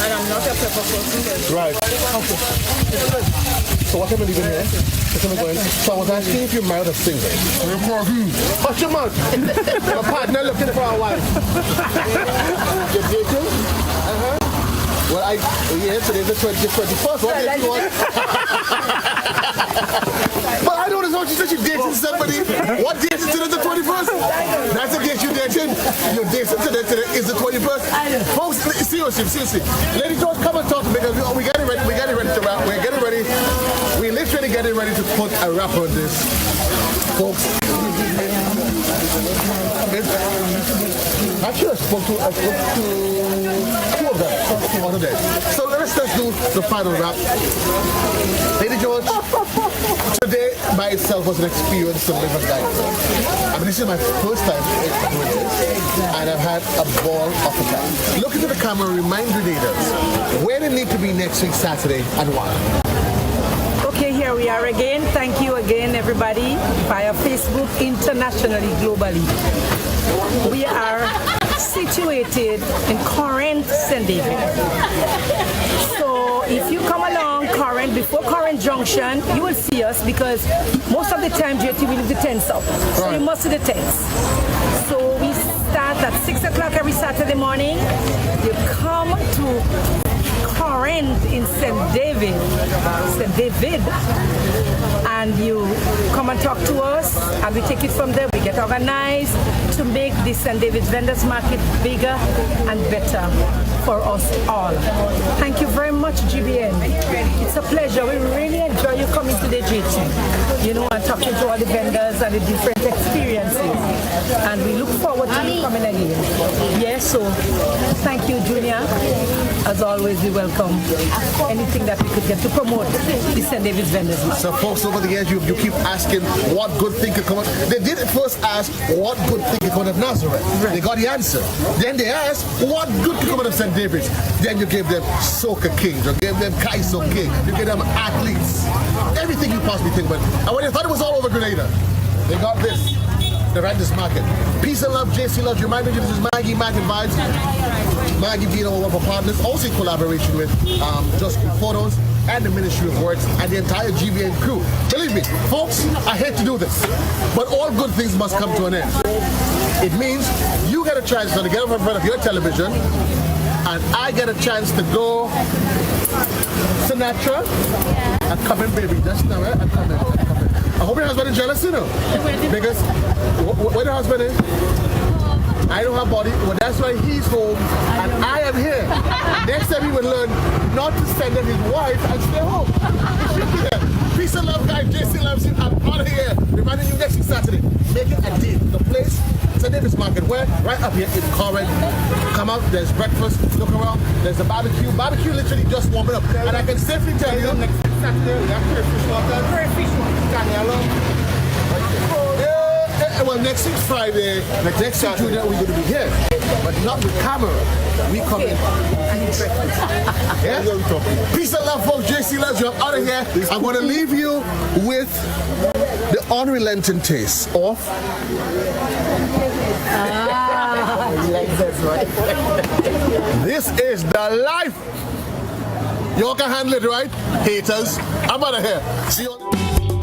And I'm not a pepper person. Right. So what am I leaving here? So I was asking if you're married or single. What's your mouth? My partner looking for a wife. You're dating? Well, today's the 21st. What did you want? But I don't know what she said she did. seriously. Lady George, come and talk to me because we getting ready to wrap. We're getting ready. We're literally getting ready to put a wrap on this, folks. Actually, I spoke to two of them on the day. So let's do the final wrap. Lady George, today by itself was an experience to live and die. I mean, this is my first time doing this, and I've had a ball of a time. Look into the camera, remind Grenadians where they need to be next week Saturday and why. Okay, here we are again. Thank you again, everybody, via Facebook, internationally, globally. We are situated in Corinth, St. David. So if you come along Corinth, before Corinth Junction, you will see us because most of the time, JT, we leave the tents up. So you must see the tents. So we start at 6 o'clock every Saturday morning. You come to Corinth in St. David, and you come and talk to us, and we take it from there. We get organized to make the St. David's Vendors Market bigger and better for us all. Thank you very much, GBN. It's a pleasure. We really enjoy you coming today, JT. You know, and talking to all the vendors and the different experiences. And we look forward to you coming again. Yes, so thank you, Junior. As always, we welcome anything that we could get to promote the St. David's Vendors Market. So folks, over the years, you keep asking what good thing could come out. They did first ask what good thing could come out of Nazareth. Right. They got the answer. Then they asked what good could come out of St. David's. Then you gave them soccer kings, you gave them Kaiso king, you gave them athletes, everything you possibly think about. And when they thought it was all over Grenada, they got this. The Vendors Market. Peace and love, JC Love. Reminder, this is Maggie Vibes. Maggie being one of our partners, also in collaboration with Just Cool Photos and the Ministry of Works and the entire GVN crew. Believe me, folks, I hate to do this, but all good things must come to an end. It means you get a chance to get up in front of your television, and I get a chance to go Sinatra. I'm coming, baby. Just now, right? I'm coming. I hope your husband is jealous, you know. Because where the husband is? I don't have body. Well, that's why he's home and I am here. Next time he will learn not to send him his wife and stay home. He should be there. Peace and love, guys. JC loves you. I'm out of here. Reminding you next week Saturday. Make it a deal. The place, St. David's Market. Where? Right up here in Corinth. Come out. There's breakfast. Look around. There's a barbecue. Barbecue literally just warming up. And I can safely tell you, next week Saturday, we have crayfish water. Crayfish water. Well, next week Friday, next week Junior, we're going to be here, but not with camera. We come in and eat breakfast. Yeah? Peace and love, folks. JC loves you. I'm out of here. I'm going to leave you with the unrelenting taste of. This is the life. Y'all can handle it, right? Haters. I'm out of here. See you.